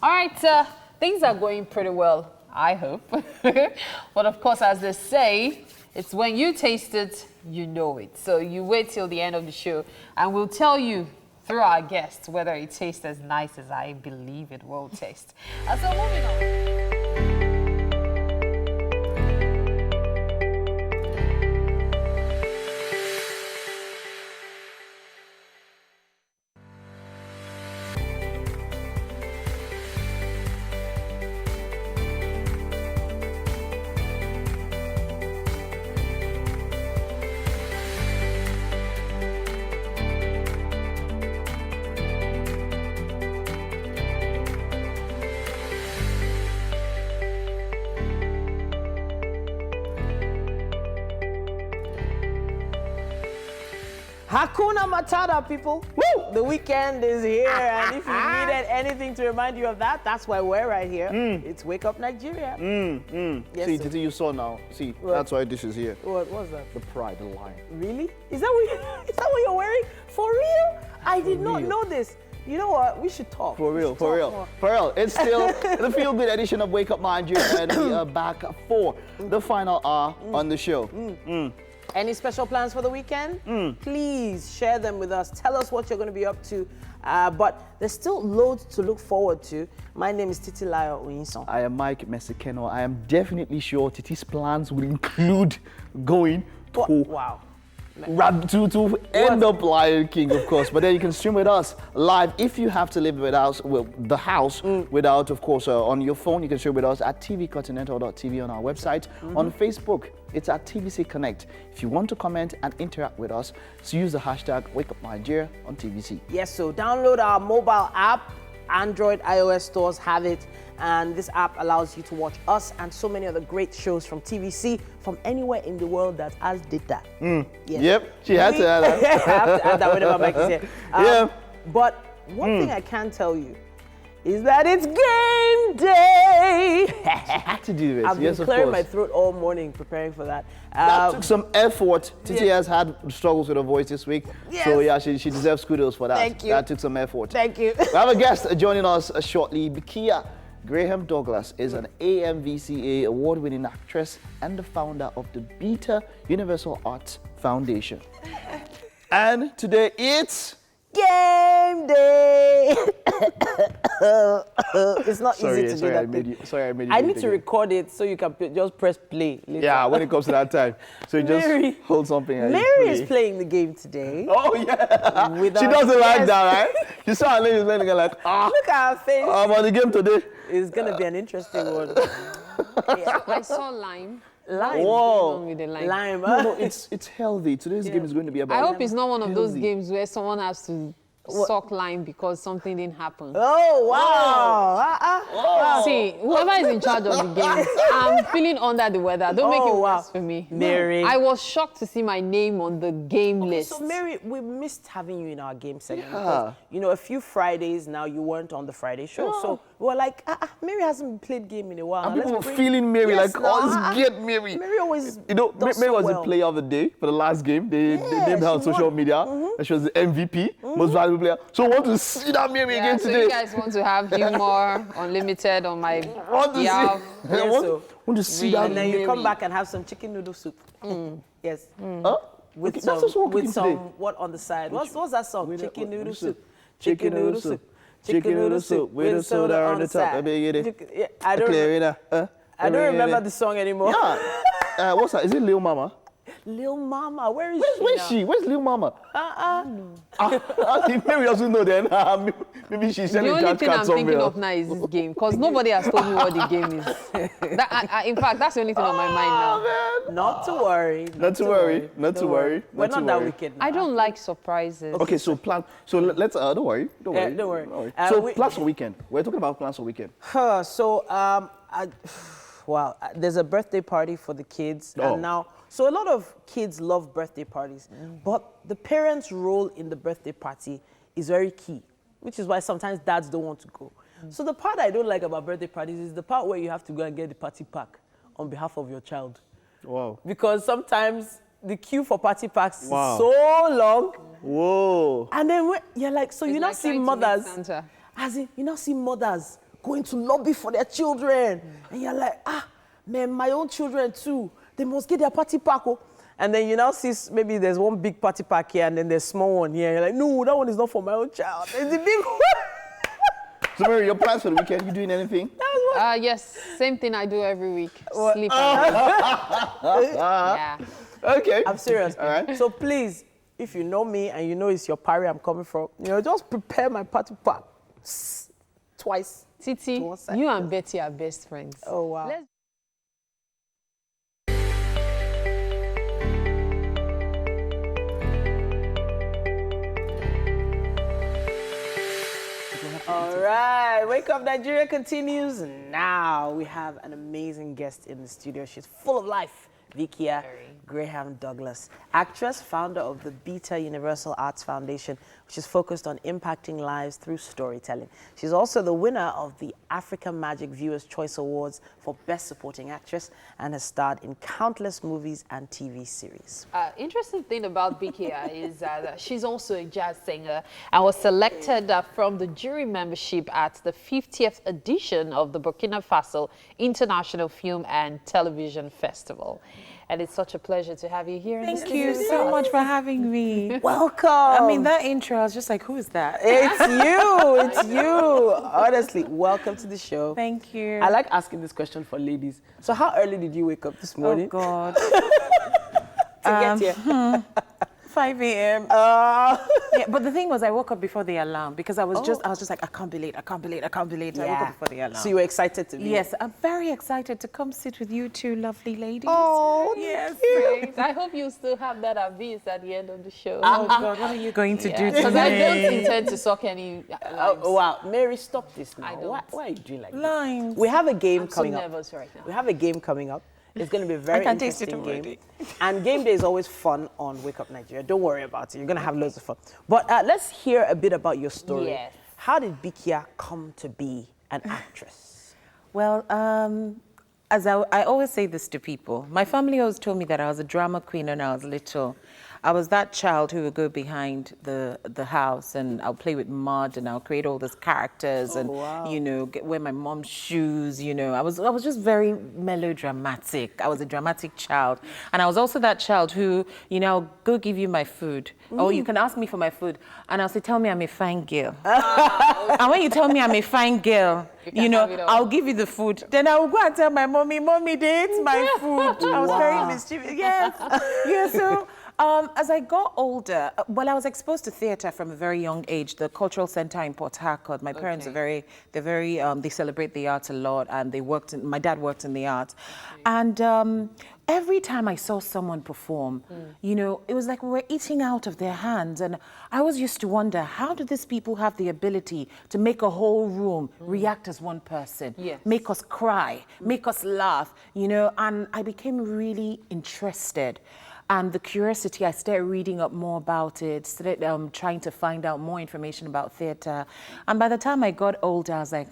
All right, things are going pretty well, I hope. But of course, as they say, it's when you taste it, you know it. So you wait till the end of the show and we'll tell you through our guests whether it tastes as nice as I believe it will taste. So moving on. Hakuna Matata, people. Woo! The weekend is here, and if you needed anything to remind you of that, that's why we're right here. It's Wake Up Nigeria. Yes, See, sir. Titi, you saw now. See, What? that's why this is here. What was that? The pride, the lion. Really? Is that what you're wearing? For real? I did not know this. You know what? We should talk. For We real, should for talk real, more. for real. It's still the feel-good edition of Wake Up Nigeria, and we are back for the final hour on the show. Any special plans for the weekend? Please share them with us. Tell us what you're going to be up to. But there's still loads to look forward to. My name is Titilayo Oyinson. I am Mike Mesikeno. I am definitely sure Titi's plans will include going to Wow. to end up Lion King, of course. But then you can stream with us live. If you have to live with us, the house without, of course, on your phone, you can stream with us at tvcontinental.tv on our website. On Facebook, it's at TVC Connect. If you want to comment and interact with us, so use the hashtag WakeUpNigeria on TVC. Yes, so download our mobile app. Android, iOS stores have it. And this app allows you to watch us and so many other great shows from TVC from anywhere in the world that has data. Yes. Yep, she had to add that. I have to add that whenever Mike is here. Yeah. But one thing I can tell you is that it's game day. She had to do this. I've been Yes, of clearing course. my throat all morning preparing for that. That took some effort. Titi has had struggles with her voice this week. Yes. So yeah, she deserves kudos for that. Thank you. That took some effort. Thank you. We have a guest joining us shortly. Bikia Graham Douglas is an AMVCA award-winning actress and the founder of the Beta Universal Arts Foundation. And today it's game day. It's not easy to do that I made thing. you. Sorry, I made you. I do need it to again. record it so you can just press play later. Yeah, when it comes to that time. So you just Mary. hold something. And Mary you is play. playing the game today. Oh yeah. With She our doesn't like guest. that, right? You saw her lady playing like, Look at her face. I'm on the game today. It's gonna be an interesting one. I saw lime. Lime. Whoa. With the lime. Lime. No, it's healthy. Today's game is going to be about. I hope it's not one of those healthy. games where someone has to suck lime because something didn't happen. Oh wow! See, whoever is in charge of the games, I'm feeling under the weather. Don't make it worse for me. Mary. I was shocked to see my name on the game list. So Mary, we missed having you in our game segment because a few Fridays now you weren't on the Friday show, so we were like, Mary hasn't played game in a while. And Let's people were bring- feeling Mary Yes, like, no, let's get Mary. Mary always Mary does so was well. the player of the day for the last game. They named her on she social won. media. And she was the MVP, most valuable player. So I want to see that Mary again so today. you guys want to have humor unlimited on my want to see, behalf. I want to see that And then you Mary. come back and have some chicken noodle soup. Yes. Huh? With Okay, some, that's also what we're with cooking some today. what on the side? What's that song? With Chicken what- noodle soup. soup. Chicken noodle soup. Chicken noodle soup with a soda on the top. Yeah, I don't. Clear it up. I don't remember the song anymore. Yeah. What's that? Is it Lil Mama? Lil Mama, where is Where's now? she? Where's Lil Mama? If Mary doesn't know then, maybe she's The selling only jazz thing I'm cards thinking somewhere. of now is this game, because nobody has told me what the game is. In fact, that's the only thing on my mind now. Not to worry. Not to worry. Not to Don't worry. We're Not to not that worry. wicked now. I don't like surprises. Okay, so plan. So let's. Don't worry. Don't worry. Don't worry. So plans for weekend. We're talking about plans for weekend. There's a birthday party for the kids, Oh. and now, so a lot of kids love birthday parties, but the parents' role in the birthday party is very key, which is why sometimes dads don't want to go. So the part I don't like about birthday parties is the part where you have to go and get the party pack on behalf of your child. Wow. Because sometimes the queue for party packs Wow. is so long. Whoa. And then you're like, so you It's now like see trying to meet mothers, Santa. as in, you now see mothers going to lobby for their children. And you're like, man, my own children too, they must get their party pack. Oh. And then you now see maybe there's one big party pack here and then there's small one here. You're like, no, that one is not for my own child. It's the big one. So, Mary, your plans for the weekend? You doing anything? Yes, same thing I do every week. Sleep. Yeah. Okay. I'm serious. All right. So please, if you know me and you know it's your party I'm coming from, just prepare my party pack twice. Titi, you and Betty are best friends. Oh, wow. All right, Wake Up Nigeria continues now. We have an amazing guest in the studio. She's full of life. Vikia Graham Douglas, actress, founder of the Beta Universal Arts Foundation, which is focused on impacting lives through storytelling. She's also the winner of the Africa Magic Viewers' Choice Awards for Best Supporting Actress and has starred in countless movies and TV series. Interesting thing about Vikia is that she's also a jazz singer and was selected from the jury membership at the 50th edition of the Burkina Faso International Film and Television Festival. And it's such a pleasure to have you here. Thank you so much for having me. Welcome. I mean, that intro, I was just like, who is that? It's you. It's you. Honestly, welcome to the show. Thank you. I like asking this question for ladies. So how early did you wake up this morning? Oh, God. to get here? 5 a.m. Yeah, but the thing was, I woke up before the alarm because I was just like, I can't be late. I can't be late. I can't be late. I woke up before the alarm. So you were excited to be Yes, here? I'm very excited to come sit with you two lovely ladies. Oh, yes. Great. I hope you still have that abyss at the end of the show. Oh, God, what are you going to do Because I don't today? intend to suck any limes. Oh, wow. Mary, stop this now. I don't. Why are you doing like Limes. this? We have a game I'm so coming up. nervous right now. We have a game coming up. It's going to be a very can taste it interesting game. already. And game day is always fun on Wake Up Nigeria. Don't worry about it. You're going to have loads of fun. But let's hear a bit about your story. Yes. How did Vikia come to be an actress? Well, as I always say this to people, my family always told me that I was a drama queen when I was little. I was that child who would go behind the house and I'll play with mud and I'll create all these characters and, you know, wear my mom's shoes, you know. I was just very melodramatic. I was a dramatic child. And I was also that child who, you know, I'll go give you my food. Or you can ask me for my food and I'll say, tell me I'm a fine girl. And when you tell me I'm a fine girl, you know, I'll give you the food. Then I will go and tell my mommy, they ate my food. I was very mischievous. Yes. Yeah, so as I got older, well, I was exposed to theatre from a very young age. The Cultural Centre in Port Harcourt. My parents are they celebrate the arts a lot, and my dad worked in the arts. And every time I saw someone perform, you know, it was like we were eating out of their hands. And I always used to wonder, how do these people have the ability to make a whole room react as one person, make us cry, make us laugh, you know? And I became really interested. And the curiosity, I started reading up more about it, started trying to find out more information about theatre. And by the time I got older, I was like,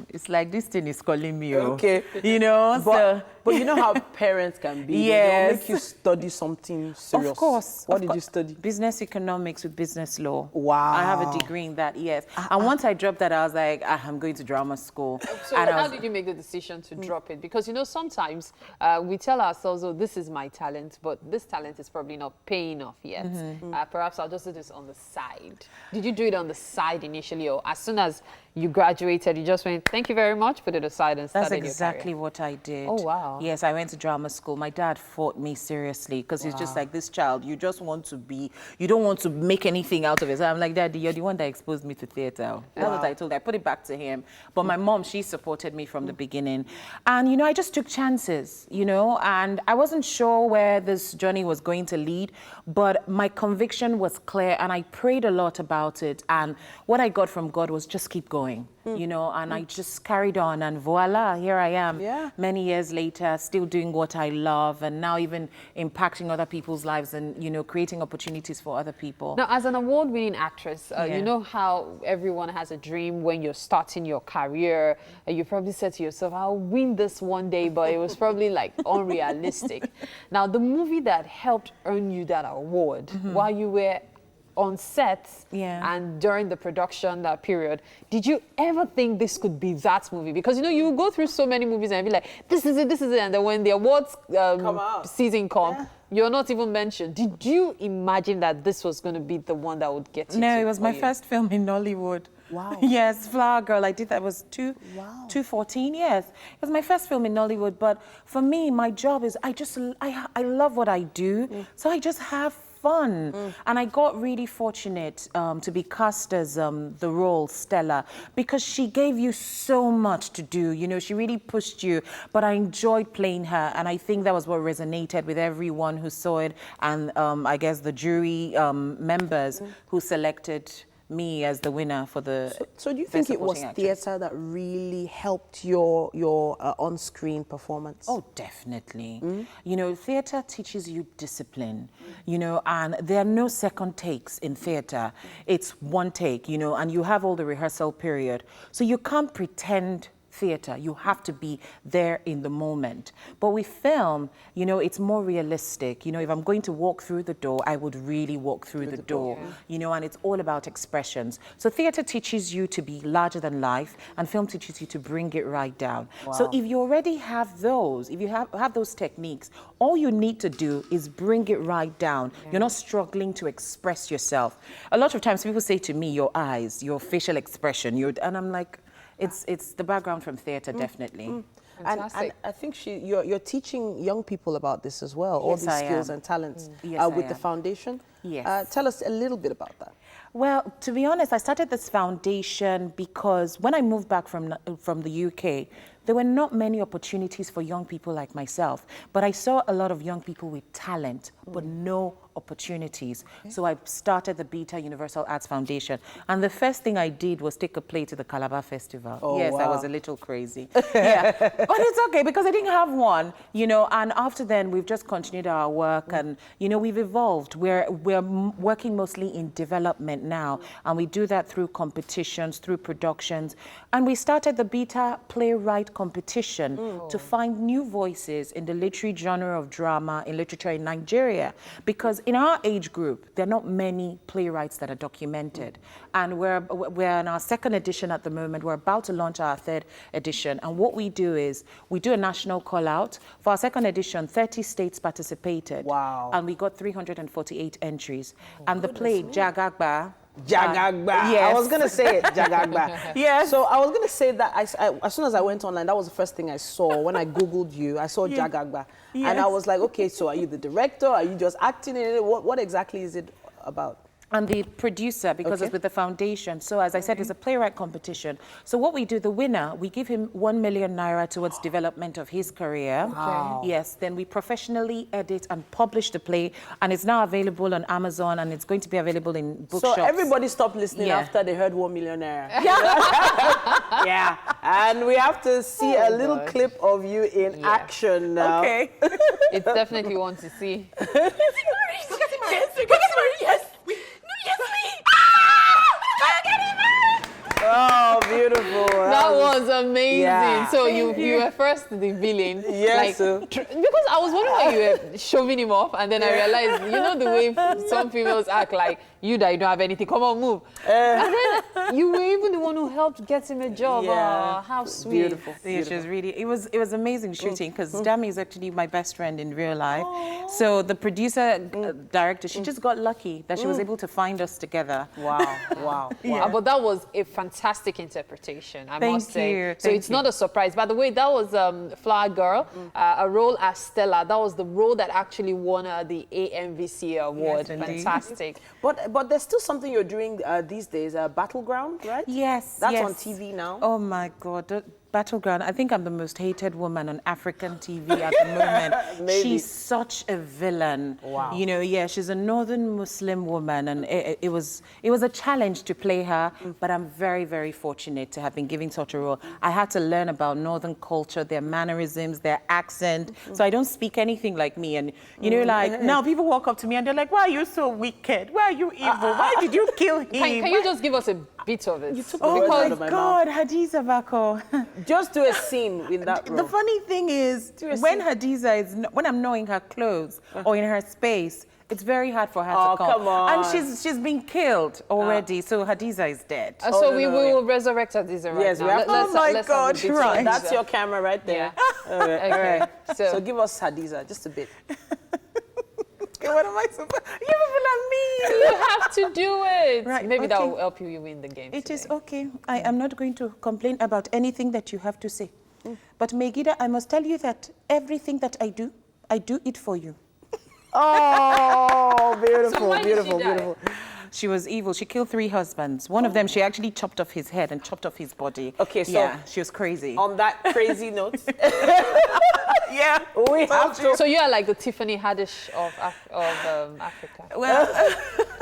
it's like this thing is calling me. Okay. You know? But you know how parents can be. Yes. They'll make you study something serious. Of course. What did you study? Business economics with business law. Wow. I have a degree in that, yes. And once I dropped that, I was like, I'm going to drama school. So how did you make the decision to drop it? Because, you know, sometimes we tell ourselves, oh, this is my talent, but this talent is probably not paying off yet. Perhaps I'll just do this on the side. Did you do it on the side initially, or as soon as you graduated, you just went, thank you very much, put it aside and started your career? That's exactly what I did. Oh, wow. Yes, I went to drama school. My dad fought me seriously because he's just like, this child, you just want to be, you don't want to make anything out of it. So I'm like, Daddy, you're the one that exposed me to theatre. That's what I told her. I put it back to him. But my mom, she supported me from the beginning. And, you know, I just took chances, you know, and I wasn't sure where this journey was going to lead, but my conviction was clear and I prayed a lot about it. And what I got from God was just keep going. You know, and I just carried on and voila, here I am. Many years later, still doing what I love and now even impacting other people's lives and, you know, creating opportunities for other people. Now, as an award-winning actress, you know how everyone has a dream when you're starting your career. You probably said to yourself, I'll win this one day, but it was probably like unrealistic. Now, the movie that helped earn you that award while you were on set Yeah. and during the production that period, did you ever think this could be that movie? Because, you know, you go through so many movies and be like, this is it, and then when the awards season come, you're not even mentioned. Did you imagine that this was going to be the one that would get you? No, it was my first film in Nollywood. Wow. Yes, Flower Girl. I did that. It was 2014. Yes, it was my first film in Nollywood. But for me, my job is I love what I do, so I just have fun. And I got really fortunate to be cast as the role Stella, because she gave you so much to do. You know, she really pushed you. But I enjoyed playing her, and I think that was what resonated with everyone who saw it, and I guess the jury members who selected me as the winner for the So do you think it was theatre that really helped your on-screen performance? Oh, definitely. You know, theatre teaches you discipline, you know, and there are no second takes in theatre. It's one take, you know, and you have all the rehearsal period. So you can't pretend theatre. You have to be there in the moment. But with film, you know, it's more realistic. You know, if I'm going to walk through the door, I would really walk through the door, you know, and it's all about expressions. So theatre teaches you to be larger than life, and film teaches you to bring it right down. So if you already have those, if you have those techniques, all you need to do is bring it right down. You're not struggling to express yourself. A lot of times people say to me, your eyes, your facial expression, and I'm like, it's the background from theatre, definitely. And I think you're teaching young people about this as well, all these skills and talents with the foundation. Yes. Tell us a little bit about that. Well, to be honest, I started this foundation because when I moved back from the UK, there were not many opportunities for young people like myself. But I saw a lot of young people with talent, but no opportunities. So I started the Beta Universal Arts Foundation. And the first thing I did was take a play to the Calabar Festival. Oh, yes, wow. I was a little crazy. Yeah, but it's okay because I didn't have one, you know, and after then we've just continued our work and, you know, we've evolved. We're working mostly in development now, and we do that through competitions, through productions. And we started the Beta Playwright Competition to find new voices in the literary genre of drama, in literature in Nigeria, because in our age group, there are not many playwrights that are documented. And we're in our second edition at the moment. We're about to launch our third edition. And what we do is we do a national call out. For our second edition, 30 states participated. Wow. And we got 348 entries. And the play, Jagagba, Jagagba. Yes. I was going to say it, Jagagba. Yes. So I was going to say that as soon as I went online, that was the first thing I saw. When I Googled you, I saw Jagagba. Yes. And I was like, okay, so are you the director? Are you just acting in it? What exactly is it about? I'm the producer because it's with the foundation. So as I said, it's a playwright competition. So what we do, the winner, we give him 1 million naira towards development of his career. Wow. Yes, then we professionally edit and publish the play, and it's now available on Amazon, and it's going to be available in bookshops. So everybody stopped listening after they heard 1 million naira. Yeah. And we have to see a little clip of you in action now. Okay. It's definitely one to see. Oh, beautiful. That was amazing. Yeah. So you were first the villain. Yes. Because I was wondering why you were shoving him off, and then I realized, you know the way some females act like, you that you don't have anything, come on, move. And then you were even the one who helped get him a job. Yeah. How sweet. Beautiful. Yeah, she was really, it was amazing shooting because Dami is actually my best friend in real life. So the producer, director, she just got lucky that she was able to find us together. Wow, wow. Wow. But that was a fantastic interpretation, I must say. you. So it's not a surprise. By the way, that was Flower Girl, a role as Stella. That was the role that actually won the AMVC award. Yes, indeed. Fantastic. But there's still something you're doing these days, Battleground, right? Yes, That's yes. on TV now. Oh my God, Battleground. I think I'm the most hated woman on African TV at the moment. She's such a villain. Wow. You know, yeah, she's a northern Muslim woman, and it was a challenge to play her. But I'm very, very fortunate to have been given such a role. I had to learn about northern culture, their mannerisms, their accent. So I don't speak anything like me. And you know, like now people walk up to me and they're like, "Why are you so wicked? Why are you evil? Why did you kill him?" Can you just give us a bit of it. You took the Oh words my out of my God, Hadiza Bako. mouth. Just do a scene with that role. The funny thing is, when Hadiza is, when I'm knowing her clothes or in her space, it's very hard for her to come. Come on. And she's been killed already, so Hadiza is dead. So we will resurrect Hadiza right Yes, now. we have to. Oh my God, So right. that's your camera right there. Yeah. All right. Okay. So give us Hadiza, just a bit. Okay, what am I supposed? You people are mean. You have to do it. Right, Maybe that okay. will help you win the game. It is today. okay. I am not going to complain about anything that you have to say. But Megida, I must tell you that everything that I do it for you. Oh, beautiful, why did she beautiful, die? beautiful. She was evil. She killed 3 husbands. One of them, she actually chopped off his head and chopped off his body. Okay, so yeah, she was crazy. on that crazy note, yeah, we have to. So you are like the Tiffany Haddish of Africa. Well,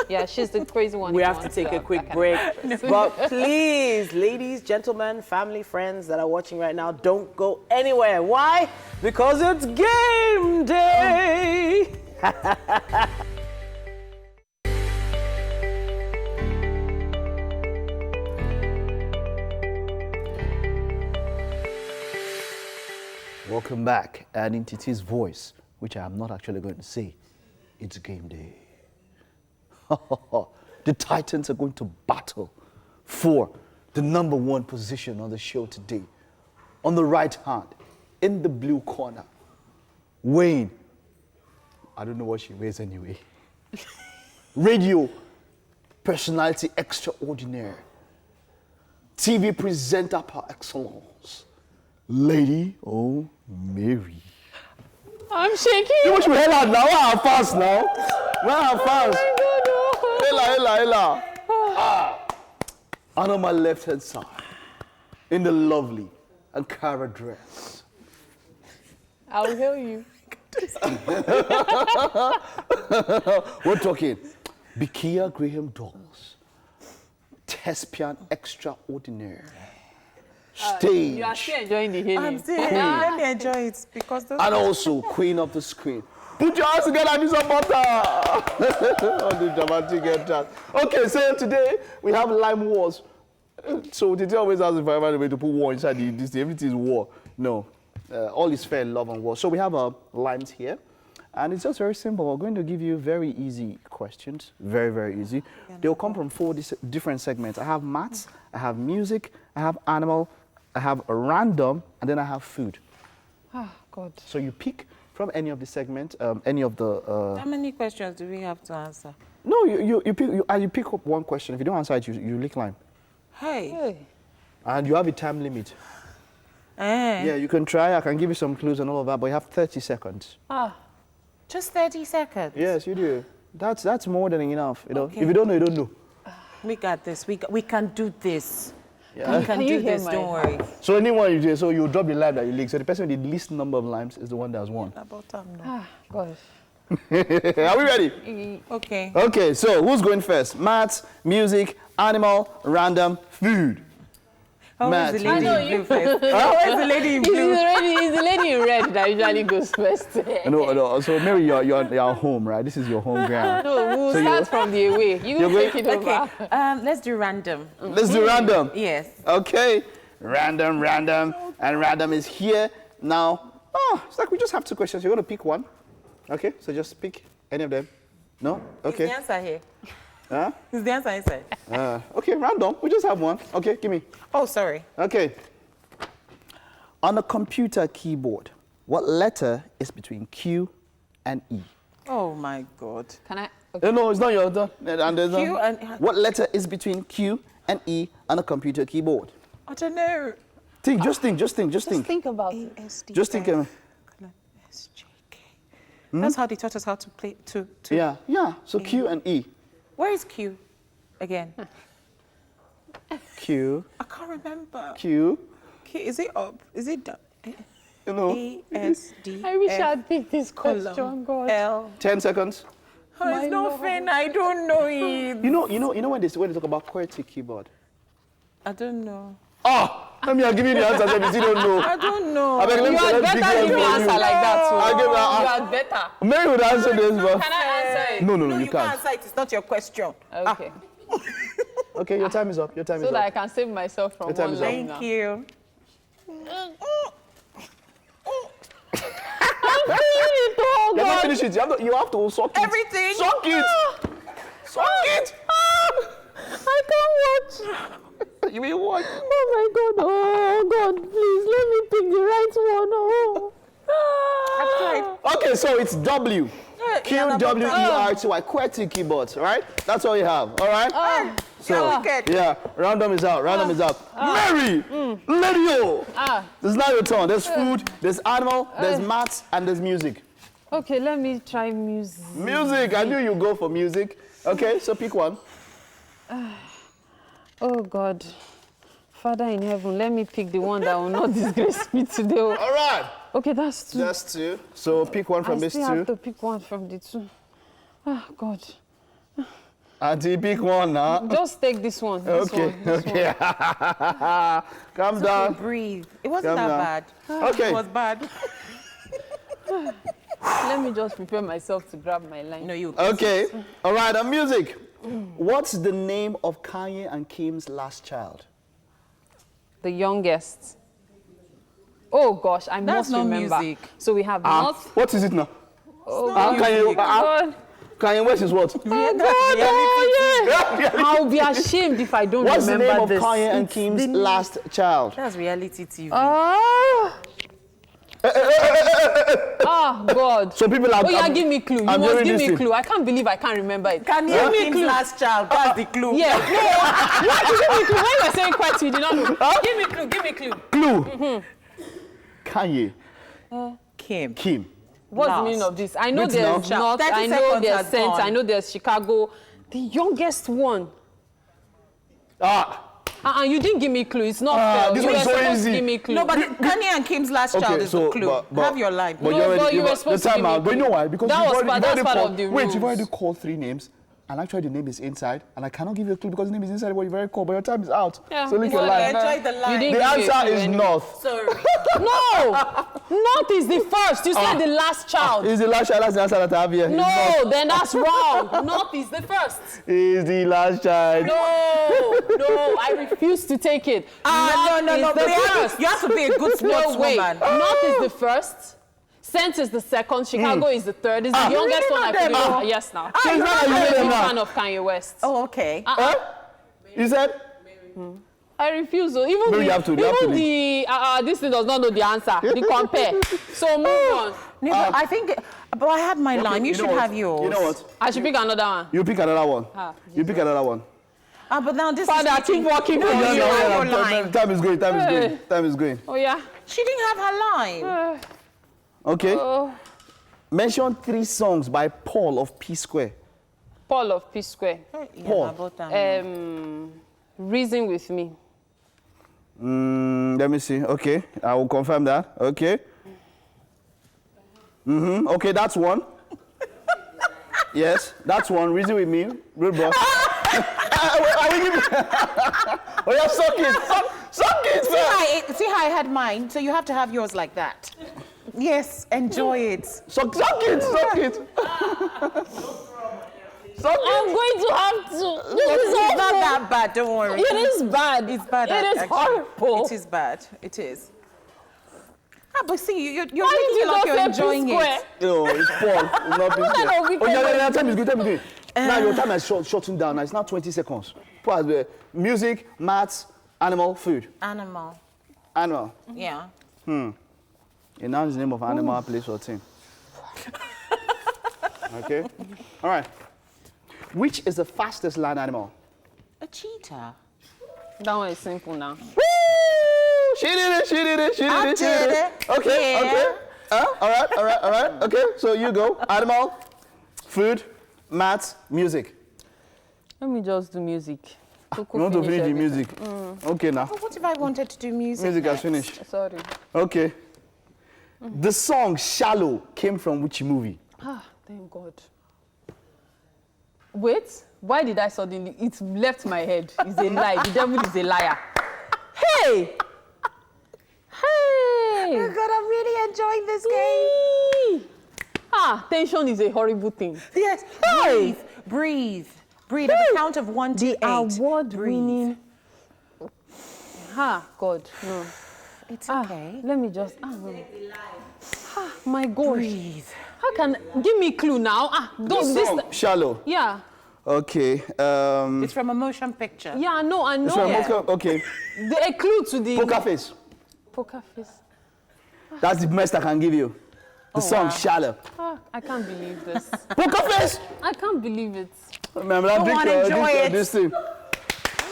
Yeah, she's the crazy one. We who have to wants take a that quick kind of break. actress. But please, ladies, gentlemen, family, friends that are watching right now, don't go anywhere. Why? Because it's game day. Welcome back. And in Titi's voice, which I am not actually going to say, it's game day. The Titans are going to battle for the #1 position on the show today. On the right hand, in the blue corner, Wayne. I don't know what she weighs anyway. Radio personality extraordinaire. TV presenter par excellence. Lady Mary. I'm shaking. You wish we held out now. We're fast now. We're fast. Ella. And on my left hand side, in the lovely Ankara dress. I'll hear you. We're talking Bikia Graham Dawes, thespian extraordinaire. Stage. You are still enjoying the healing. I'm still, let me enjoy it because those And also queen of the screen. Put your hands together and do some butter. On the dramatic entrance. Okay, so today we have lime wars. So Titi always asks if I have a way to put war inside this. Everything is war. No, all is fair in love and war. So we have limes here. And it's just very simple. We're going to give you very easy questions. Very, very easy. They'll come from 4 different segments. I have maths, I have music, I have animal, I have a random, and then I have food. Ah, God. So you pick from any of the segments, any of the... How many questions do we have to answer? No, you pick up one question. If you don't answer it, you lick lime. Hey. And you have a time limit. Yeah, you can try. I can give you some clues and all of that, but you have 30 seconds. Just 30 seconds? Yes, you do. That's more than enough. You know, Okay. if you don't know, you don't know. We got this. We can do this. Yeah. We can do this, don't worry. So anyone you do, so you drop the lime that you lick. So the person with the least number of limes is the one that's won. About time now. Ah, gosh. Are we ready? Okay. Okay, so who's going first? Maths, music, animal, random, food. Always the I lady know in you. blue first. Always the lady in blue. It's the lady in red that usually goes first. No, so Mary, you're home, right? This is your home ground. No, we'll So start from the away. You You're take going- it over. Okay. Let's do random. Let's do random. Yes. Okay, random, and random is here now. Oh, it's like we just have 2 questions. You're going to pick one. Okay, so just pick any of them. No? Okay. Is the answer here? Huh? Is the answer inside? Okay, random. We just have one. Okay, give me. Oh, sorry. Okay. On a computer keyboard, what letter is between Q and E? Oh, my God. Can I? No, it's not your turn. And there's Q and... what letter is between Q and E on a computer keyboard? I don't know. Think, just think. Just think about it. ASD. Just think. SJK. That's how they taught us how to play. To Yeah. So Q and E. Where is Q again? Q. I can't remember. Q. Q, is it up? Is it down? You know. ASD. I wish I had picked this question, God. L. 10 seconds. Oh, it's not fair. I don't know it. You know when they talk about QWERTY keyboard. I don't know. Oh, let me give you the answer. If you still don't know. I don't know. I beg, let me You had better give me answer like that too. You had better. Mary would answer this, but Can I answer it? no, No, you you can't. can't answer it. It's not your question. Okay. Okay, your time is up. Your time is So up. that I can save myself from Your time one is up. line now. Thank you. You're not finished it. You have to suck it. Everything. Suck it. Suck it. I can't watch. You mean what? Oh my God. Oh God, please let me pick the right one. Oh. Okay, so it's W. yeah, QWERTY. QWERTY keyboards, right? That's all you have, all right? So, yeah, random is out, random is out. Mary, Lady-O. This is now your turn. There's food, there's animal, there's maths, and there's music. Okay, let me try music. Music, I knew you'd go for music. Okay, so pick one. Oh God. Father in heaven, let me pick the one that will not disgrace me today. All right. Okay, that's two. That's two. So pick one from this I still two. have to pick one from the two. Ah, God. Auntie, pick one now. Just take this one. This Okay, one, this okay. Calm down. Breathe. It wasn't Calm that down. bad. Okay. It was bad. Let me just prepare myself to grab my line. No, you. Okay. All right, on music. What's the name of Kanye and Kim's last child? The youngest. Oh gosh, I That's must not remember. music. So we have not. What is it now? Oh, Kanye West is what? I'll be ashamed if I don't What's the remember name of this. Kanye and Kim's last child? That's reality TV. Oh God. So people are. Oh yeah, give me clue. You must give me thing. clue. I can't believe I can't remember it. Can you give me last child? That's the clue. Yeah. No. Why you give me clue? When you were saying quite, you did not know. Give me clue. Give me clue. Clue. Kanye. Kim. Kim. What's Last. the meaning of this? I know Which there's now? North. 30 I know seconds there's has Saint. gone. I know there's Chicago. The youngest one. You didn't give me clue. It's not fair. this You were one's so supposed easy. to give me clue. No, but Kanye and Kim's last child is the clue. Have your line. But you were supposed to give me But you know why? Because That you've was already, part- you've that's already part called, of the wait, you've rules. already called 3 names. And actually the name is inside, and I cannot give you a clue because the name is inside what you've already called, but your time is out. Yeah, So lick your well, line. Enjoy the line. You didn't The give me a answer clue is anyway. North. Sorry. No! North is the first. You said the last child. Is the last child, that's the answer that I have here. It's No, North. then that's wrong. North is the first. Is the last child. No, I refuse to take it. No. North is the first. You have to be a good No, wait. sportswoman. North is the first. Saint is the second. Chicago is the third. It's the youngest one I put. Yes, now. So it's not that you I'm made a them big now. fan of Kanye West. Oh, okay. You said? I refuse. Even Maybe you have to- you have to this thing does not know the answer. The compare. So move on. No, I think, but I had my line. You know should what? have yours. You know what? I should pick another one. You pick another one. You pick another one. But now this Father, is... I keep walking No, for you you. have your line. Time is going, time is Hey. going, time is going. Oh, yeah. She didn't have her line. Okay. Oh, Mention 3 songs by Paul of P Square. Paul of P Square. Paul. Reason with me. Let me see. Okay, I will confirm that. Okay. Okay, that's one. Yes, that's one. Reason with me. Good bro. Oh yeah, suck it. Suck it. See how I had mine? So you have to have yours like that. Yes, enjoy it. Suck it. Suck it. Suck I'm it. going to have to. This is It's not awful. that bad, don't worry. It is bad. It's bad. It is actually. horrible. It is bad. It is. But see, you're Why making did it you like not you're say enjoying P-square? it. No, it's Paul. It's not P Square. No, we Oh yeah, can- time is good. Time is good. Now your time is shortened down. Now it's now 20 seconds. Paul has music, maths, animal, food. Animal. Animal. Yeah. Announce the name of animal, place, or thing. Okay. All right. Which is the fastest land animal? A cheetah. That one is simple now. Woo! She did it. She did it. She did I it. She did did it. it. Okay. Yeah. Okay. All right. Okay. So you go. Animal, food, maths, music. Let me just do music. You want to finish the everything. music? Okay now. But what if I wanted to do music? Music has next? finished. Sorry. Okay. The song "Shallow" came from which movie? Thank God. Wait, why did I suddenly? It left my head. It's a lie. The devil is a liar. Hey! Hey! Oh God, I'm really enjoying this game. Tension is a horrible thing. Yes. Hey! Breathe. Breathe at the count of 1 to 8. The award-winning. God, no. It's okay. Let me just. No. My God. Breathe. How can give me a clue now? Don't this. Shallow. Yeah. Okay. It's from a motion picture. Yeah, I know. It's from okay. A clue to the Poker Face. Poker Face. That's the best I can give you. The song Shallow. I can't believe this. Poker Face. I can't believe it. Man, I'm enjoy this thing.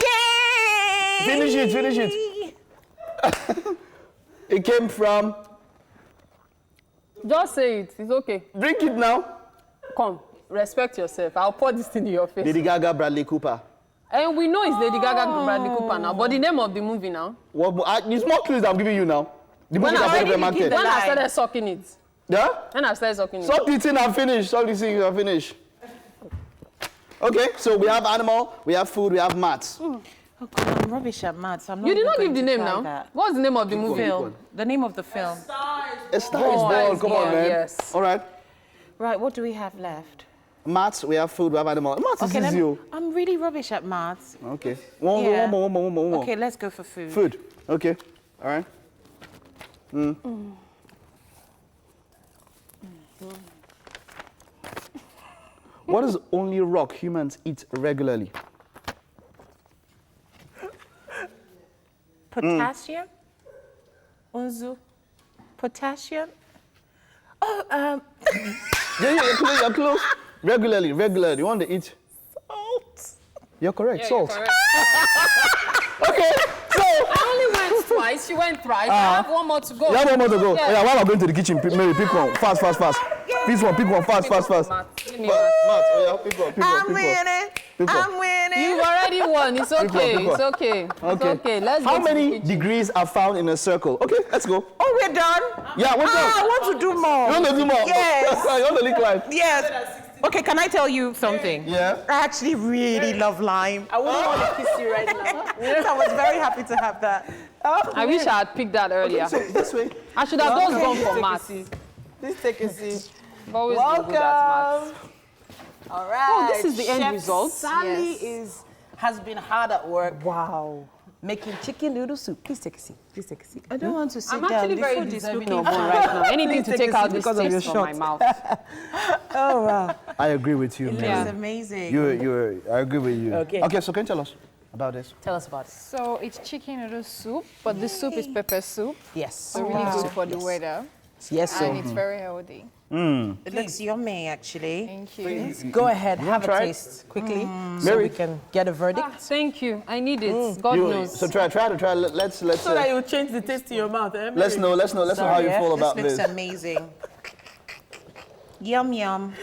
Yay! Finish it. It came from. Just say it. It's okay. Drink it now. Come, respect yourself. I'll pour this thing in your face. Lady Gaga, Bradley Cooper. And we know it's Lady Gaga, Bradley Cooper now. But the name of the movie now? There's more clues I'm giving you now. The movie When that I started sucking it. Yeah? When I started sucking it. Stop eating and finish. Stop eating and finish. Okay, so we have animal, we have food, we have maths. Oh God, I'm rubbish at maths. I'm not You did even not give going the to name try now. that. What's the name of the movie? Film. The name of the film. A Star is Born. Come on, man. Yes. All right. Right, what do we have left? Maths, we have food, we have animal. Maths is easy. I'm really rubbish at maths. Okay. One more. Okay, let's go for food. Food. Okay. All right. What is only rock humans eat regularly? Potassium? Unzu? Potassium? Oh, You're close. Regularly. You want to eat? Salt. You're correct. Yeah, Salt. you're correct. Okay. So. I only went twice. She went thrice. I have one more to go. You have one more to go. Yeah. Oh, yeah, while I'm going to the kitchen, Mary, pick one. Fast. Pick one. Fast. Give me one. Matt, oh yeah, pick one. I'm winning. You've already won. It's okay. Pick one. It's okay. It's okay. Let's How go to the many kitchen. degrees are found in a circle? Okay, let's go. Oh, we're done? Yeah, we're done. I want to do more. You want to do more? Yes. You want to lick lime? Yes. Okay, can I tell you something? Yeah. I actually really love lime. I wouldn't want to kiss you right now. I was very happy to have that. I wish I had picked that earlier. So this way. I should have just gone for maths. Please take a seat. I've always been good at maths. All right. Oh, this is the end Chef result. Sally Yes. has been hard at work. Wow. Making chicken noodle soup. Please take a seat. I don't want to sit I'm down. actually The very food is deserving looking of one fine. right now. Anything to Please take take a out seat this because of your taste from my shot. mouth. Oh, wow. I agree with you, It man. looks amazing. I agree with you. Okay. So can you tell us about this? Tell us about it. So it's chicken noodle soup, but the soup is pepper soup. Yes. So really good for the weather. Yes, so. And it's very healthy. It looks yummy, actually. Thank you. Go ahead, have a try it? taste quickly so Mary? we can get a verdict. Thank you. I need it. God knows. So try. Let's So that you change the taste in your mouth. Eh? let's know how you feel about This this. looks amazing. Yum, yum.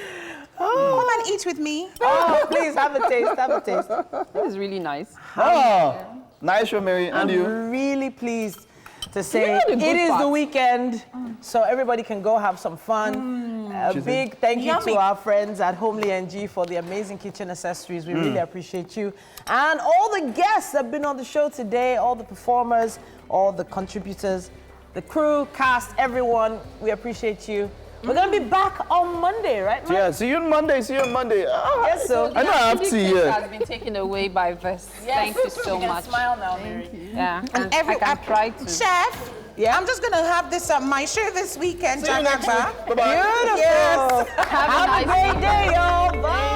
Come and eat with me. Oh, please have a taste. This is really nice. Oh, nice show, Mary. And you? I'm really pleased to say know the it good is the part? weekend, so everybody can go have some fun. A big thank you Yummy. to our friends at Homely NG for the amazing kitchen accessories. We really appreciate you. And all the guests that have been on the show today, all the performers, all the contributors, the crew, cast, everyone, we appreciate you. We're going to be back on Monday, right, Mike? Yeah, see you on Monday. Yes, so. I know I have tea here. Has been taken away by Vest. Yes. Thank you so You can much. smile now, Mary. Yeah, And I can try to. Chef, I'm just going to have this on my show this weekend. See you next week. Bye-bye. Beautiful. Yes. Have a Have a nice great day, y'all. Bye.